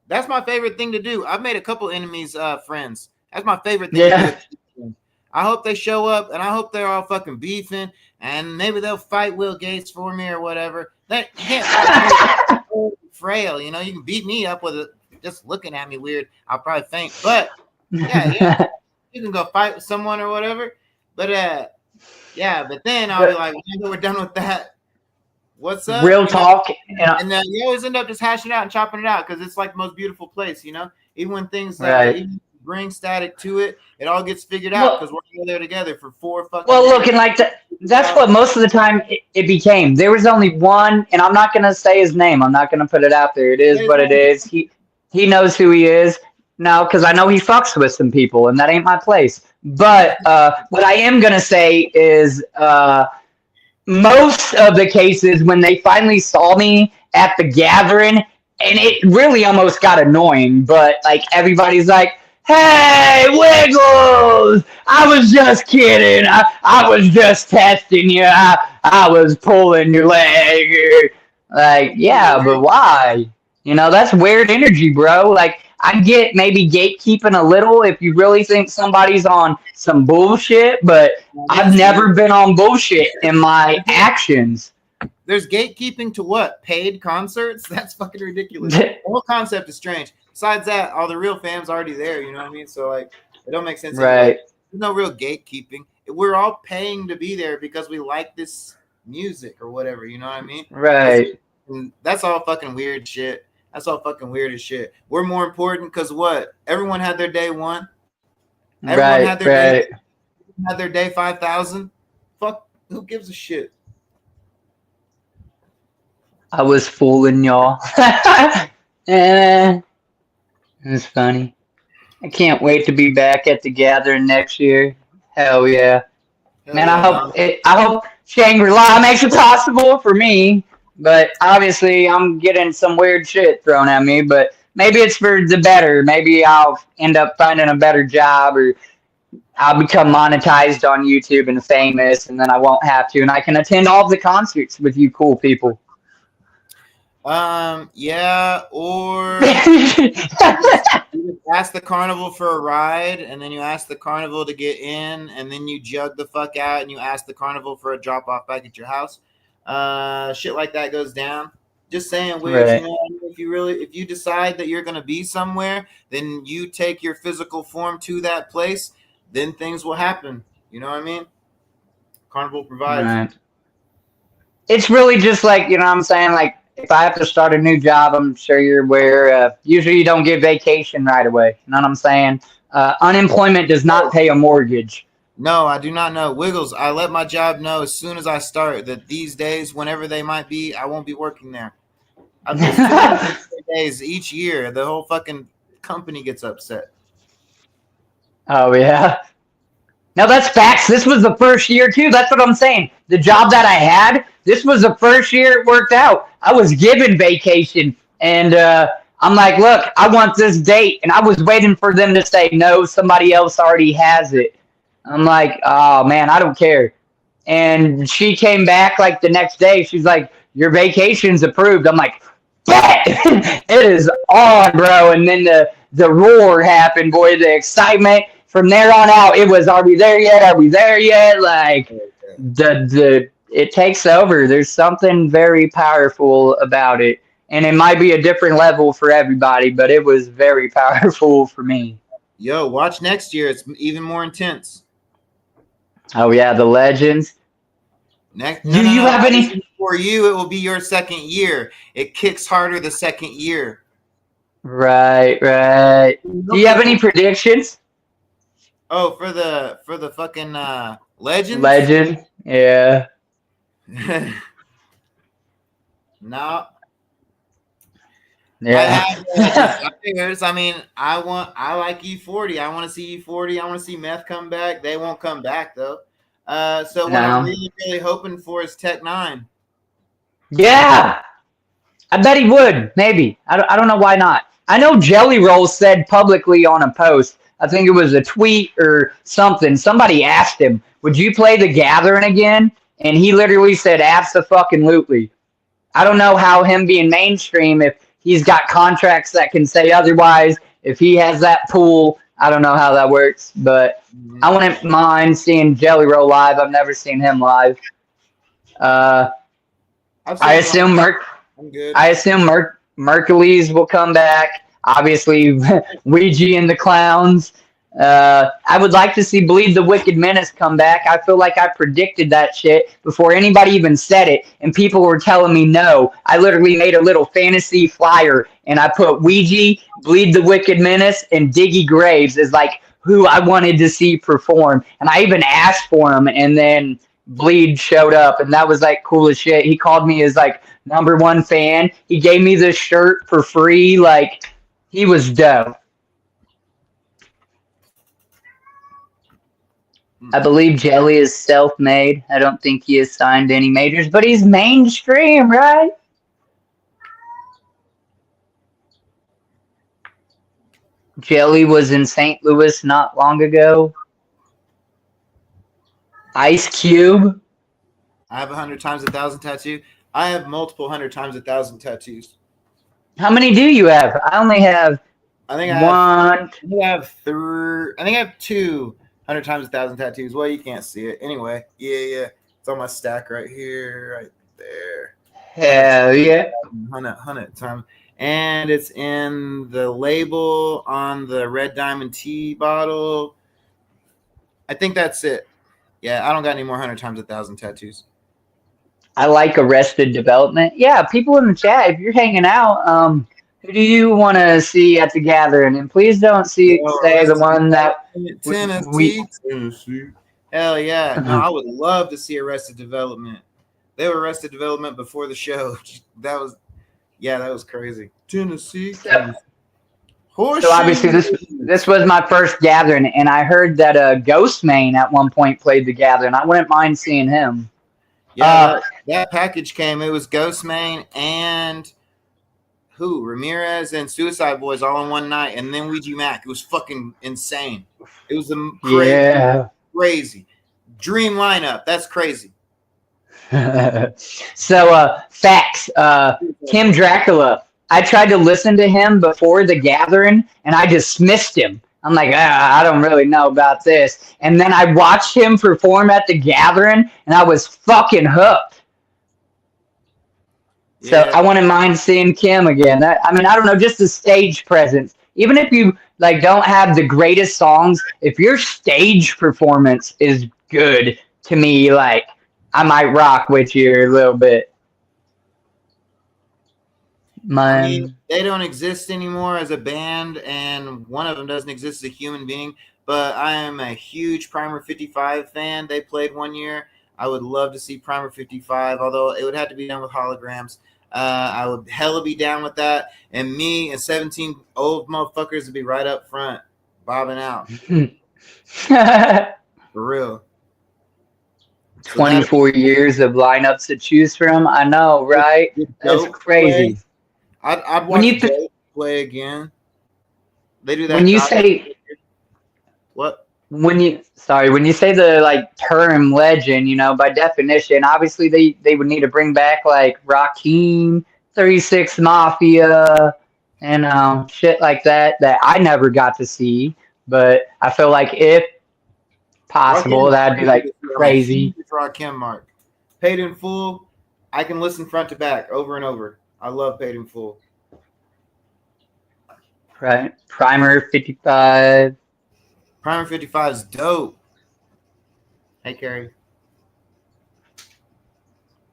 that's my favorite thing to do. I've made a couple enemies friends. That's my favorite thing to do. I hope they show up and I hope they're all fucking beefing and maybe they'll fight Will Gates for me or whatever. They can't fight me. Frail, you can beat me up with it just looking at me weird. I'll probably faint. But yeah, you can go fight with someone or whatever. But but then I'll be like, when we're done with that, what's up? Real talk. And then you always end up just hashing it out and chopping it out because it's like the most beautiful place, Even when things even bring static to it, it all gets figured out because we're all there together for 4 fucking days. Look, and like that's what most of the time it became. There was only one, and I'm not gonna say his name. I'm not gonna put it out there. It is what it is. He knows who he is. No, because I know he fucks with some people, and that ain't my place. But what I am gonna say is most of the cases when they finally saw me at the gathering, and it really almost got annoying, but like everybody's like, "Hey, Wiggles! I was just kidding. I was just testing you. I was pulling your leg." Like, yeah, but why? That's weird energy, bro. Like, I get maybe gatekeeping a little if you really think somebody's on some bullshit, but I've never been on bullshit in my actions. There's gatekeeping to what? Paid concerts? That's fucking ridiculous. The whole concept is strange. Besides that, all the real fam's already there, you know what I mean? So, like, it don't make sense. Right. There's no real gatekeeping. We're all paying to be there because we like this music or whatever, you know what I mean? Right. That's all fucking weird shit. That's all fucking weird as shit. We're more important because what? Everyone had their day 1. Everyone had their day 5,000. Fuck, who gives a shit? I was fooling y'all. It's funny. I can't wait to be back at the gathering next year. Hell yeah. Man, I hope Shangri-La makes it possible for me. But obviously, I'm getting some weird shit thrown at me. But maybe it's for the better. Maybe I'll end up finding a better job, or I'll become monetized on YouTube and famous, and then I won't have to, and I can attend all the concerts with you cool people. Yeah, or you ask the carnival for a ride, and then you ask the carnival to get in, and then you jug the fuck out, and you ask the carnival for a drop off back at your house. Shit like that goes down. Just saying, weird. Right. If you decide that you're gonna be somewhere, then you take your physical form to that place. Then things will happen. You know what I mean? Carnival provides. Right. It's really just like, what I'm saying? Like, if I have to start a new job, I'm sure you're aware, usually you don't get vacation right away. You know what I'm saying? Unemployment does not pay a mortgage. No, I do not know. Wiggles, I let my job know as soon as I start that these days, whenever they might be, I won't be working there. I've missed 2 days each year. The whole fucking company gets upset. Oh yeah. No, that's facts. This was the first year too. That's what I'm saying. The job that I had, this was the first year it worked out. I was given vacation, and I'm like, look, I want this date, and I was waiting for them to say no. Somebody else already has it. I'm like, oh man, I don't care. And she came back like the next day. She's like, your vacation's approved. I'm like, bet it is on, bro. And then the roar happened, boy. The excitement from there on out. It was, are we there yet? Are we there yet? Like the it takes over. There's something very powerful about it, and it might be a different level for everybody, but it was very powerful for me. Yo, watch next year. It's even more intense. Oh yeah, the legends. Next, Do you have any? For you? It will be your second year. It kicks harder the second year. Right, right. Do you have any predictions? Oh, for the fucking legends. Legend, yeah. No. Yeah. I mean, I like E40. I want to see E40. I want to see Meth come back. They won't come back though. So what I'm really hoping for is Tech 9. Yeah. I bet he would, maybe. I don't know why not. I know Jelly Roll said publicly on a post, I think it was a tweet or something, somebody asked him, would you play The Gathering again? And he literally said, abso-fucking-lutely. I don't know how him being mainstream, if he's got contracts that can say otherwise, if he has that pool, I don't know how that works, but I wouldn't mind seeing Jelly Roll live. I've never seen him live. I assume Mercules will come back. Obviously, Ouija and the Clowns. I would like to see Bleed the Wicked Menace come back. I feel like I predicted that shit before anybody even said it, and people were telling me no. I literally made a little fantasy flyer, and I put Ouija, Bleed the Wicked Menace, and Diggy Graves as like who I wanted to see perform. And I even asked for him, and then Bleed showed up, and that was like cool as shit. He called me his like #1 fan. He gave me this shirt for free. Like, he was dope. I believe Jelly is self-made. I don't think he has signed any majors, but he's mainstream, right? Jelly was in St. Louis not long ago. Ice Cube. I have 100 times 1,000 tattoo. I have multiple 100 times 1,000 tattoos. How many do you have? I only have I think I one. I think I have 200 times 1,000 tattoos. Well, you can't see it. Anyway, yeah. It's on my stack right here, right there. Hell yeah. 100 times. And it's in the label on the Red Diamond tea bottle. I think that's it. Yeah, I don't got any more 100 times 1,000 tattoos. I like Arrested Development. Yeah, people in the chat, if you're hanging out, who do you want to see at the gathering? And please don't say the one that Tennessee. Hell yeah. No, I would love to see Arrested Development. They were Arrested Development before the show. That was crazy. Tennessee. So obviously this was my first gathering, and I heard that Ghost Main at one point played the gathering. I wouldn't mind seeing him. Yeah, that package came. It was Ghost Main and Ramirez and Suicide Boys all in one night, and then Ouija Mac. It was fucking insane. It was crazy dream lineup. That's crazy. So facts. Kim Dracula. I tried to listen to him before the gathering, and I dismissed him. I'm like, I don't really know about this. And then I watched him perform at the gathering, and I was fucking hooked. So I wouldn't mind seeing Kim again. I don't know, just the stage presence. Even if you like don't have the greatest songs, if your stage performance is good, to me, like I might rock with you a little bit. I mean, they don't exist anymore as a band, and one of them doesn't exist as a human being. But I am a huge Primer 55 fan. They played one year. I would love to see Primer 55, although it would have to be done with holograms. I would hella be down with that. And me and 17 old motherfuckers would be right up front, bobbing out. For real. So 24 years of lineups to choose from. I know, right? That's crazy. I'd watch Dope play again. They do that. When you say what? When you say the like term legend, you know, by definition, obviously they would need to bring back like Rakim, 36 Mafia, and shit like that I never got to see. But I feel like if possible, that'd be like crazy. Rakim Mark. Paid in Full. I can listen front to back over and over. I love Paid in Full. Right. Primer 55. Primer 55 is dope. Hey, Carrie.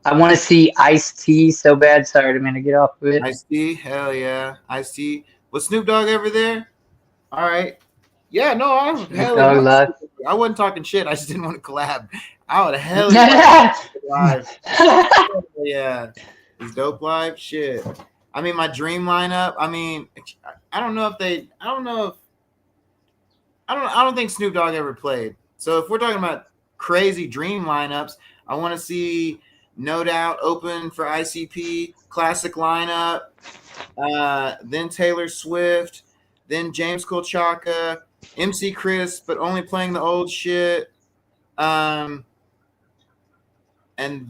I want to see Ice-T so bad. Sorry, I'm going to get off of it. Ice-T? Hell yeah. Ice-T. Was Snoop Dogg ever there? All right. Yeah, no, I wasn't talking shit. I just didn't want to collab. I would hell yeah. Live. Yeah. Is Dope live? Shit. I mean, my dream lineup. I mean, I don't think Snoop Dogg ever played. So if we're talking about crazy dream lineups, I want to see No Doubt open for ICP, classic lineup, then Taylor Swift, then James Kolchaka, MC Chris, but only playing the old shit. And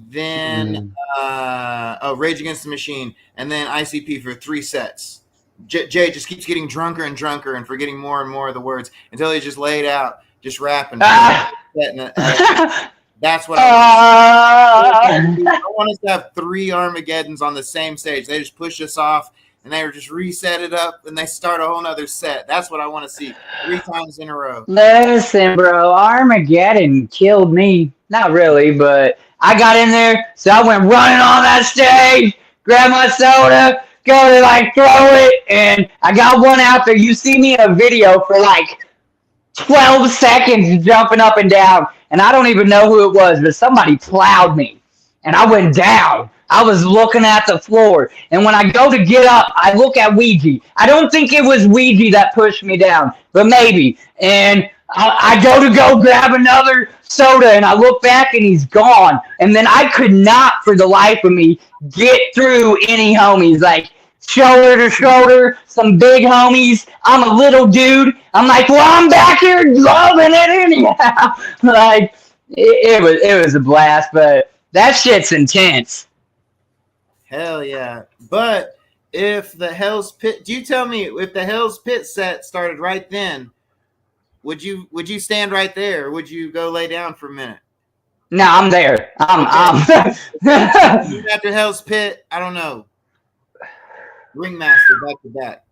then Rage Against the Machine, and then ICP for 3 sets. Jay just keeps getting drunker and drunker and forgetting more and more of the words until he's just laid out, just rapping. That's what I want us to have 3 Armageddons on the same stage. They just push us off and they just reset it up and they start a whole nother set. That's what I want to see 3 times in a row. Listen, bro, Armageddon killed me. Not really, but I got in there, so I went running on that stage, grabbed my soda, go to like throw it, and I got one out there. You see me in a video for like 12 seconds jumping up and down, and I don't even know who it was, but somebody plowed me, and I went down. I was looking at the floor, and when I go to get up, I look at Ouija. I don't think it was Ouija that pushed me down, but maybe. And I go grab another soda, and I look back, and he's gone. And then I could not, for the life of me, get through any homies. Like, shoulder to shoulder, some big homies. I'm a little dude. I'm like, well, I'm back here loving it anyhow. Like, it was a blast, but that shit's intense. Hell yeah. But if the Hell's Pit, do you tell me if the Hell's Pit set started right then, would you stand right there or would you go lay down for a minute? No, I'm there. I'm after Hell's Pit, I don't know. Ringmaster back to back.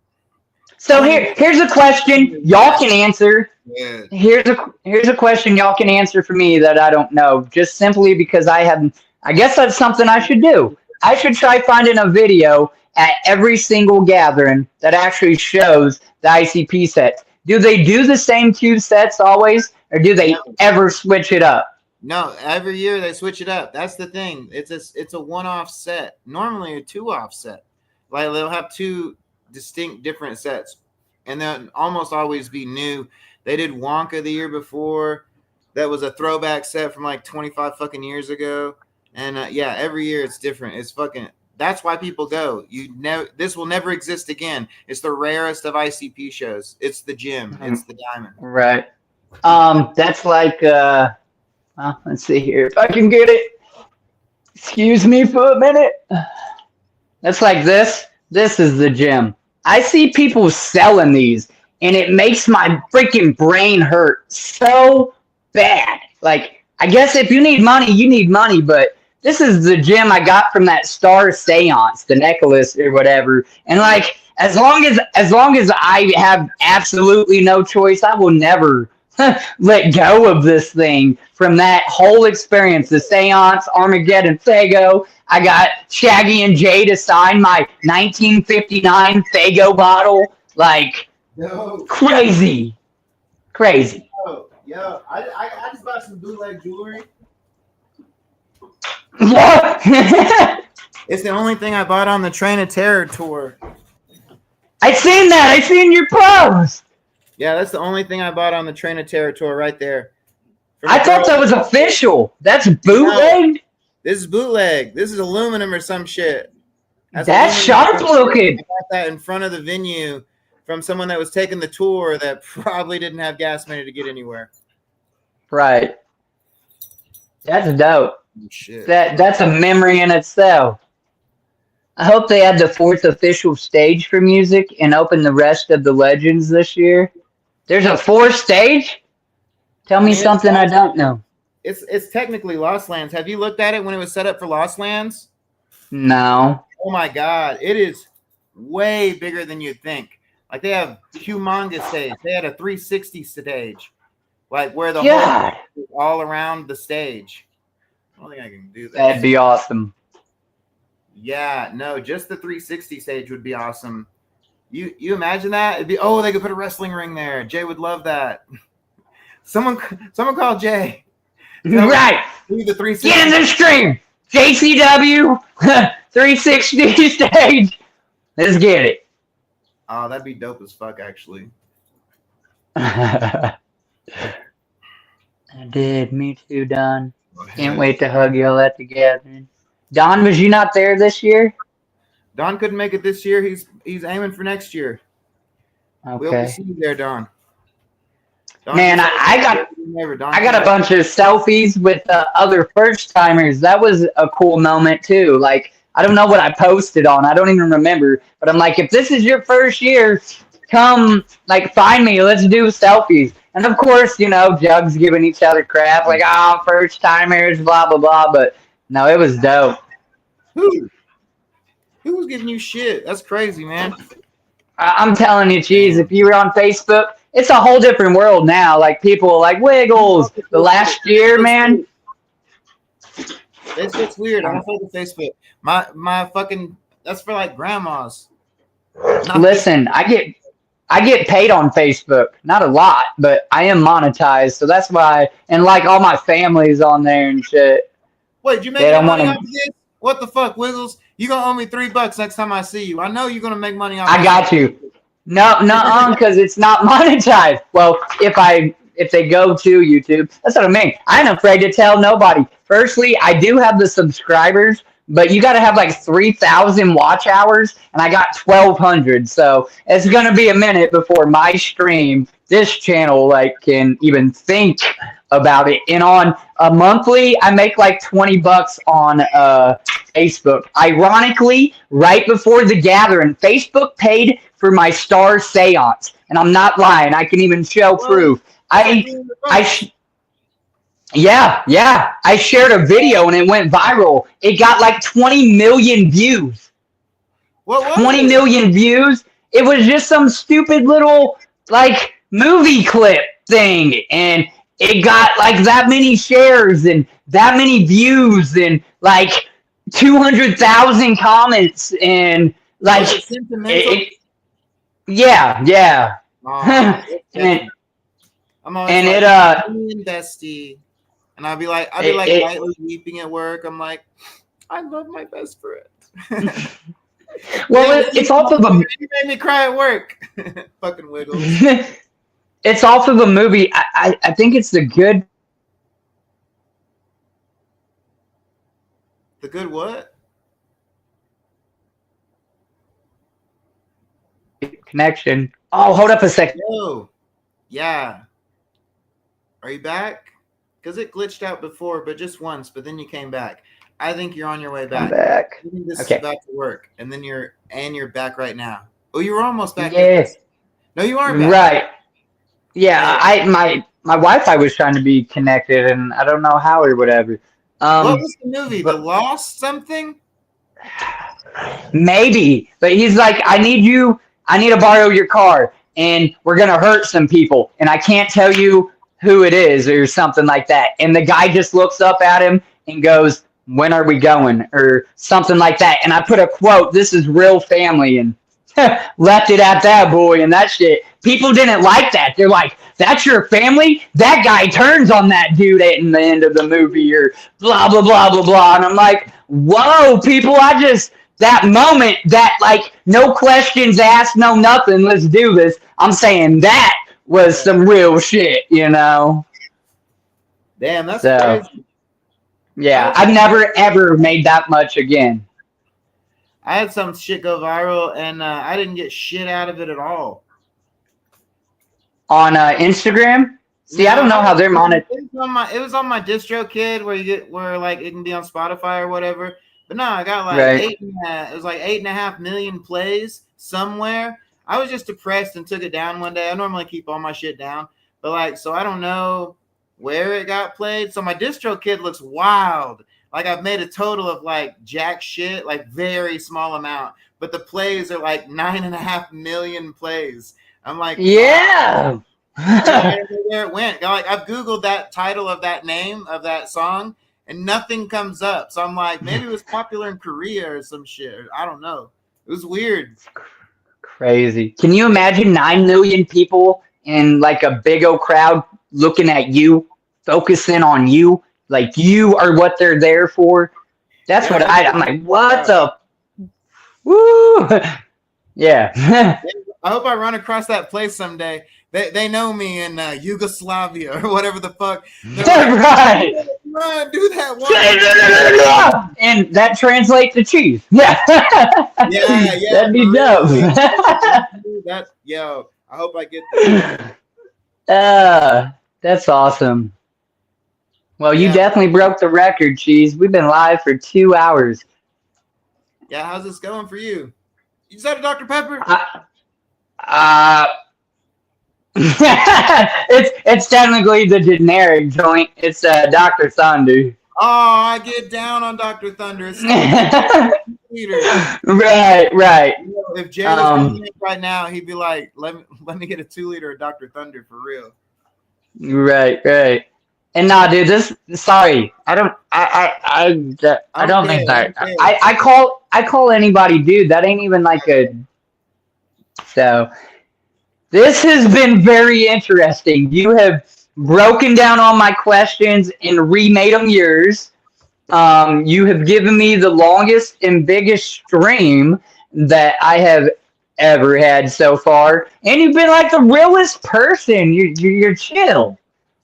So here's a question y'all can answer. Yeah. Here's a question y'all can answer for me that I don't know, just simply because I guess that's something I should do. I should try finding a video at every single gathering that actually shows the ICP sets. Do they do the same 2 sets always, or do they ever switch it up? No, every year they switch it up. That's the thing. It's a one-off set. Normally a 2-off set. Like they'll have 2 distinct different sets, and they'll almost always be new. They did Wonka the year before. That was a throwback set from like 25 fucking years ago. And yeah, every year it's different. It's fucking. That's why people go. This will never exist again. It's the rarest of ICP shows. It's the gem. It's the diamond. Right. That's like. Let's see here if I can get it. Excuse me for a minute. That's like this. This is the gem. I see people selling these, and it makes my freaking brain hurt so bad. Like, I guess if you need money, you need money, but this is the gem I got from that star seance, the necklace or whatever. And like, as long as I have absolutely no choice, I will never let go of this thing from that whole experience. The seance, Armageddon, Fago. I got Shaggy and Jay to sign my 1959 Fago bottle. Like, crazy. Yo, I just bought some bootleg jewelry. It's the only thing I bought on the Train of Terror tour. I seen that. I seen your post. Yeah, that's the only thing I bought on the Train of Terror tour right there. I thought that was official. That's bootleg? No, this is bootleg. This is aluminum or some shit. That's sharp looking. I got that in front of the venue from someone that was taking the tour that probably didn't have gas money to get anywhere. Right. That's dope. Shit. That's a memory in itself. I hope they add the 4th official stage for music and open the rest of the Legends this year. There's a 4th stage? Tell me something I don't know. It's technically Lost Lands. Have you looked at it when it was set up for Lost Lands? No. Oh my God. It is way bigger than you'd think. Like they have humongous stage. They had a 360 stage. Like where the whole is all around the stage. I don't think I can do that. That'd be awesome. Yeah, no, just the 360 stage would be awesome. You imagine that? It'd be they could put a wrestling ring there. Jay would love that. Someone call Jay. Right. The 360. Get in the stream. JCW 360 stage. Let's get it. Oh, that'd be dope as fuck, actually. I did. Me too, Don. Can't wait to hug y'all at the gathering. Don, was you not there this year? Don couldn't make it this year. He's aiming for next year. Okay. We'll see you there, Don. Man, I got a bunch of selfies with other first timers. That was a cool moment too. Like, I don't know what I posted on. I don't even remember. But I'm like, if this is your first year, come like find me. Let's do selfies. And of course, you know, Jugs giving each other crap like, oh, first timers, blah blah blah. But no, it was dope. Who was giving you shit? That's crazy, man. I'm telling you, Cheese, if you were on Facebook, it's a whole different world now. Like people like Wiggles. The last year, man. It's weird. I don't follow Facebook. My fucking that's for like grandmas. Listen, I get paid on Facebook. Not a lot, but I am monetized, so that's why. And like all my family's on there and shit. Wait, you make money off of this? What the fuck, Wiggles? You gonna owe me $3 next time I see you. I know you're gonna make money off. I got you. No, because it's not monetized. Well, if they go to YouTube, that's what I mean. I ain't afraid to tell nobody. Firstly, I do have the subscribers, but you got to have like 3,000 watch hours, and I got 1,200. So it's gonna be a minute before my stream, this channel, like can even think about it. And on a monthly, I make like $20 on Facebook. Ironically, right before the gathering, Facebook paid for my star seance, and I'm not lying. I can even show proof. I shared a video and it went viral. It got like 20 million views. What? 20 million views. It was just some stupid little like movie clip thing, and it got like that many shares and that many views and like 200,000 comments and like yeah. I'm always and like, bestie, and I'd be like lightly weeping at work. I'm like, I love my best friend. Well, it's off of a. You made me cry at work. Fucking Wiggles. It's off of a movie. I think it's The Good. The Good what? Connection. Oh, hold up a second. Yo. Yeah. Are you back? Because it glitched out before, but just once, but then you came back. I think you're on your way back. I'm back. I think this is about to work. And then you're back right now. Oh, you were almost back. Yes. No, you aren't back. Right. Yeah, my Wi-Fi was trying to be connected, and I don't know how or whatever. What was the movie? The Lost something? Maybe. But he's like, I need to borrow your car, and we're going to hurt some people, and I can't tell you who it is or something like that. And the guy just looks up at him and goes, when are we going? Or something like that. And I put a quote, this is real family, and left it at that, boy, and that shit. People didn't like that. They're like, that's your family? That guy turns on that dude at the end of the movie or blah, blah, blah, blah, blah. And I'm like, whoa, people, that moment, that like no questions asked, no nothing, let's do this. I'm saying that was some real shit, you know. Damn, that's So crazy. yeah, I've never ever made that much again. I had some shit go viral, and I didn't get shit out of it at all. On Instagram? See, I No, don't know how they're monitored. It was on my DistroKid where like it can be on Spotify or whatever. But no, I got like Right. it was like 8.5 million plays somewhere. I was just depressed and took it down one day. I normally keep all my shit down, but like, so I don't know where it got played. So my DistroKid looks wild. Like I've made a total of like jack shit, like very small amount, but the plays are like 9.5 million plays. I'm like, Yeah. I don't know where it went. Like I've Googled that title of that name of that song and nothing comes up. So I'm like, maybe it was popular in Korea or some shit. I don't know. It was weird. Crazy. Can you imagine 9 million people in like a big old crowd looking at you, focusing on you? Like you are what they're there for. That's what I'm like, what the woo? Yeah. I hope I run across that place someday. They know me in Yugoslavia or whatever the fuck. Like, right. Run, do that one. And that translates to cheese. Yeah. Yeah. That'd be dope. Yo, I hope I get that. That's awesome. Well, you definitely broke the record, Cheese. We've been live for 2 hours. Yeah, how's this going for you? You just had a Dr. Pepper? It's technically the generic joint. It's Dr. Thunder. Oh, I get down on Dr. Thunder. It's right. If Jay was right now, he'd be like, "Let me get a 2-liter of Dr. Thunder for real." Right. And nah, dude, sorry. I don't think that. I call anybody dude. That ain't even like a. So this has been very interesting. You have broken down all my questions and remade them yours. You have given me the longest and biggest stream that I have ever had so far, and you've been like the realest person. You're chill.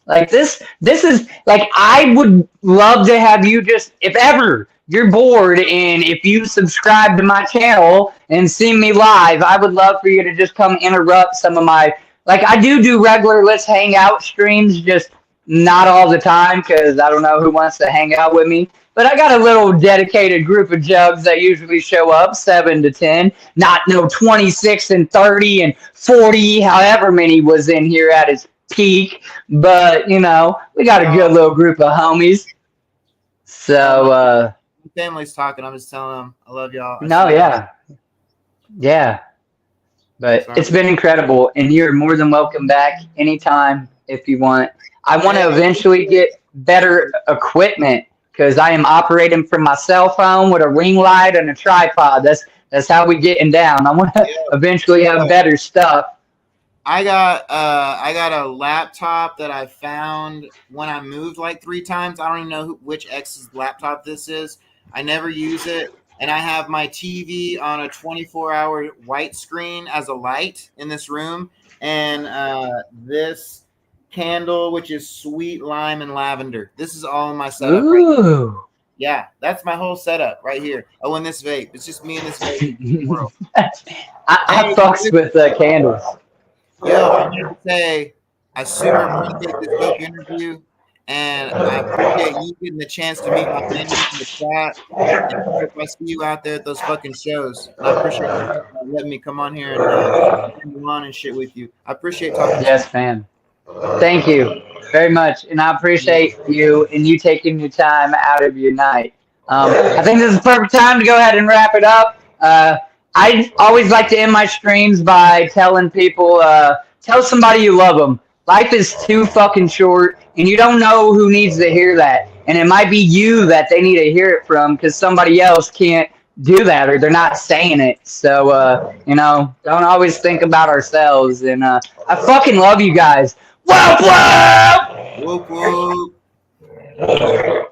Like this is like, I would love to have you just, if ever you're bored and if you subscribe to my channel and see me live, I would love for you to just come interrupt some of my, like I do regular Let's Hang Out streams, just not all the time because I don't know who wants to hang out with me. But I got a little dedicated group of jugs that usually show up 7 to 10, not no 26 and 30 and 40, however many was in here at its peak. But you know, we got a good little group of homies. So family's talking. I'm just telling them I love y'all. Yeah. But it's been incredible, and you're more than welcome back anytime if you want. I want to eventually get better equipment because I am operating from my cell phone with a ring light and a tripod. That's how we getting down. I want to eventually have better stuff. I got a laptop that I found when I moved like 3 times. I don't even know which ex's laptop this is. I never use it. And I have my TV on a 24-hour white screen as a light in this room. And this candle, which is sweet lime and lavender. This is all in my setup. Ooh. Right. Yeah, that's my whole setup right here. Oh, and this vape. It's just me and this vape in the world. I fucks with candles. Yo, I need to say, I super appreciate this dope interview, and I appreciate you getting the chance to meet my family in the chat. And if I see you out there at those fucking shows, and I appreciate you letting me come on here and on and shit with you. I appreciate talking. Yes, man. Thank you very much, and I appreciate you and you taking your time out of your night. I think this is the perfect time to go ahead and wrap it up. I always like to end my streams by telling people, tell somebody you love them. Life is too fucking short, and you don't know who needs to hear that. And it might be you that they need to hear it from because somebody else can't do that or they're not saying it. So, you know, don't always think about ourselves. And I fucking love you guys. Whoop, whoop! Whoop, whoop.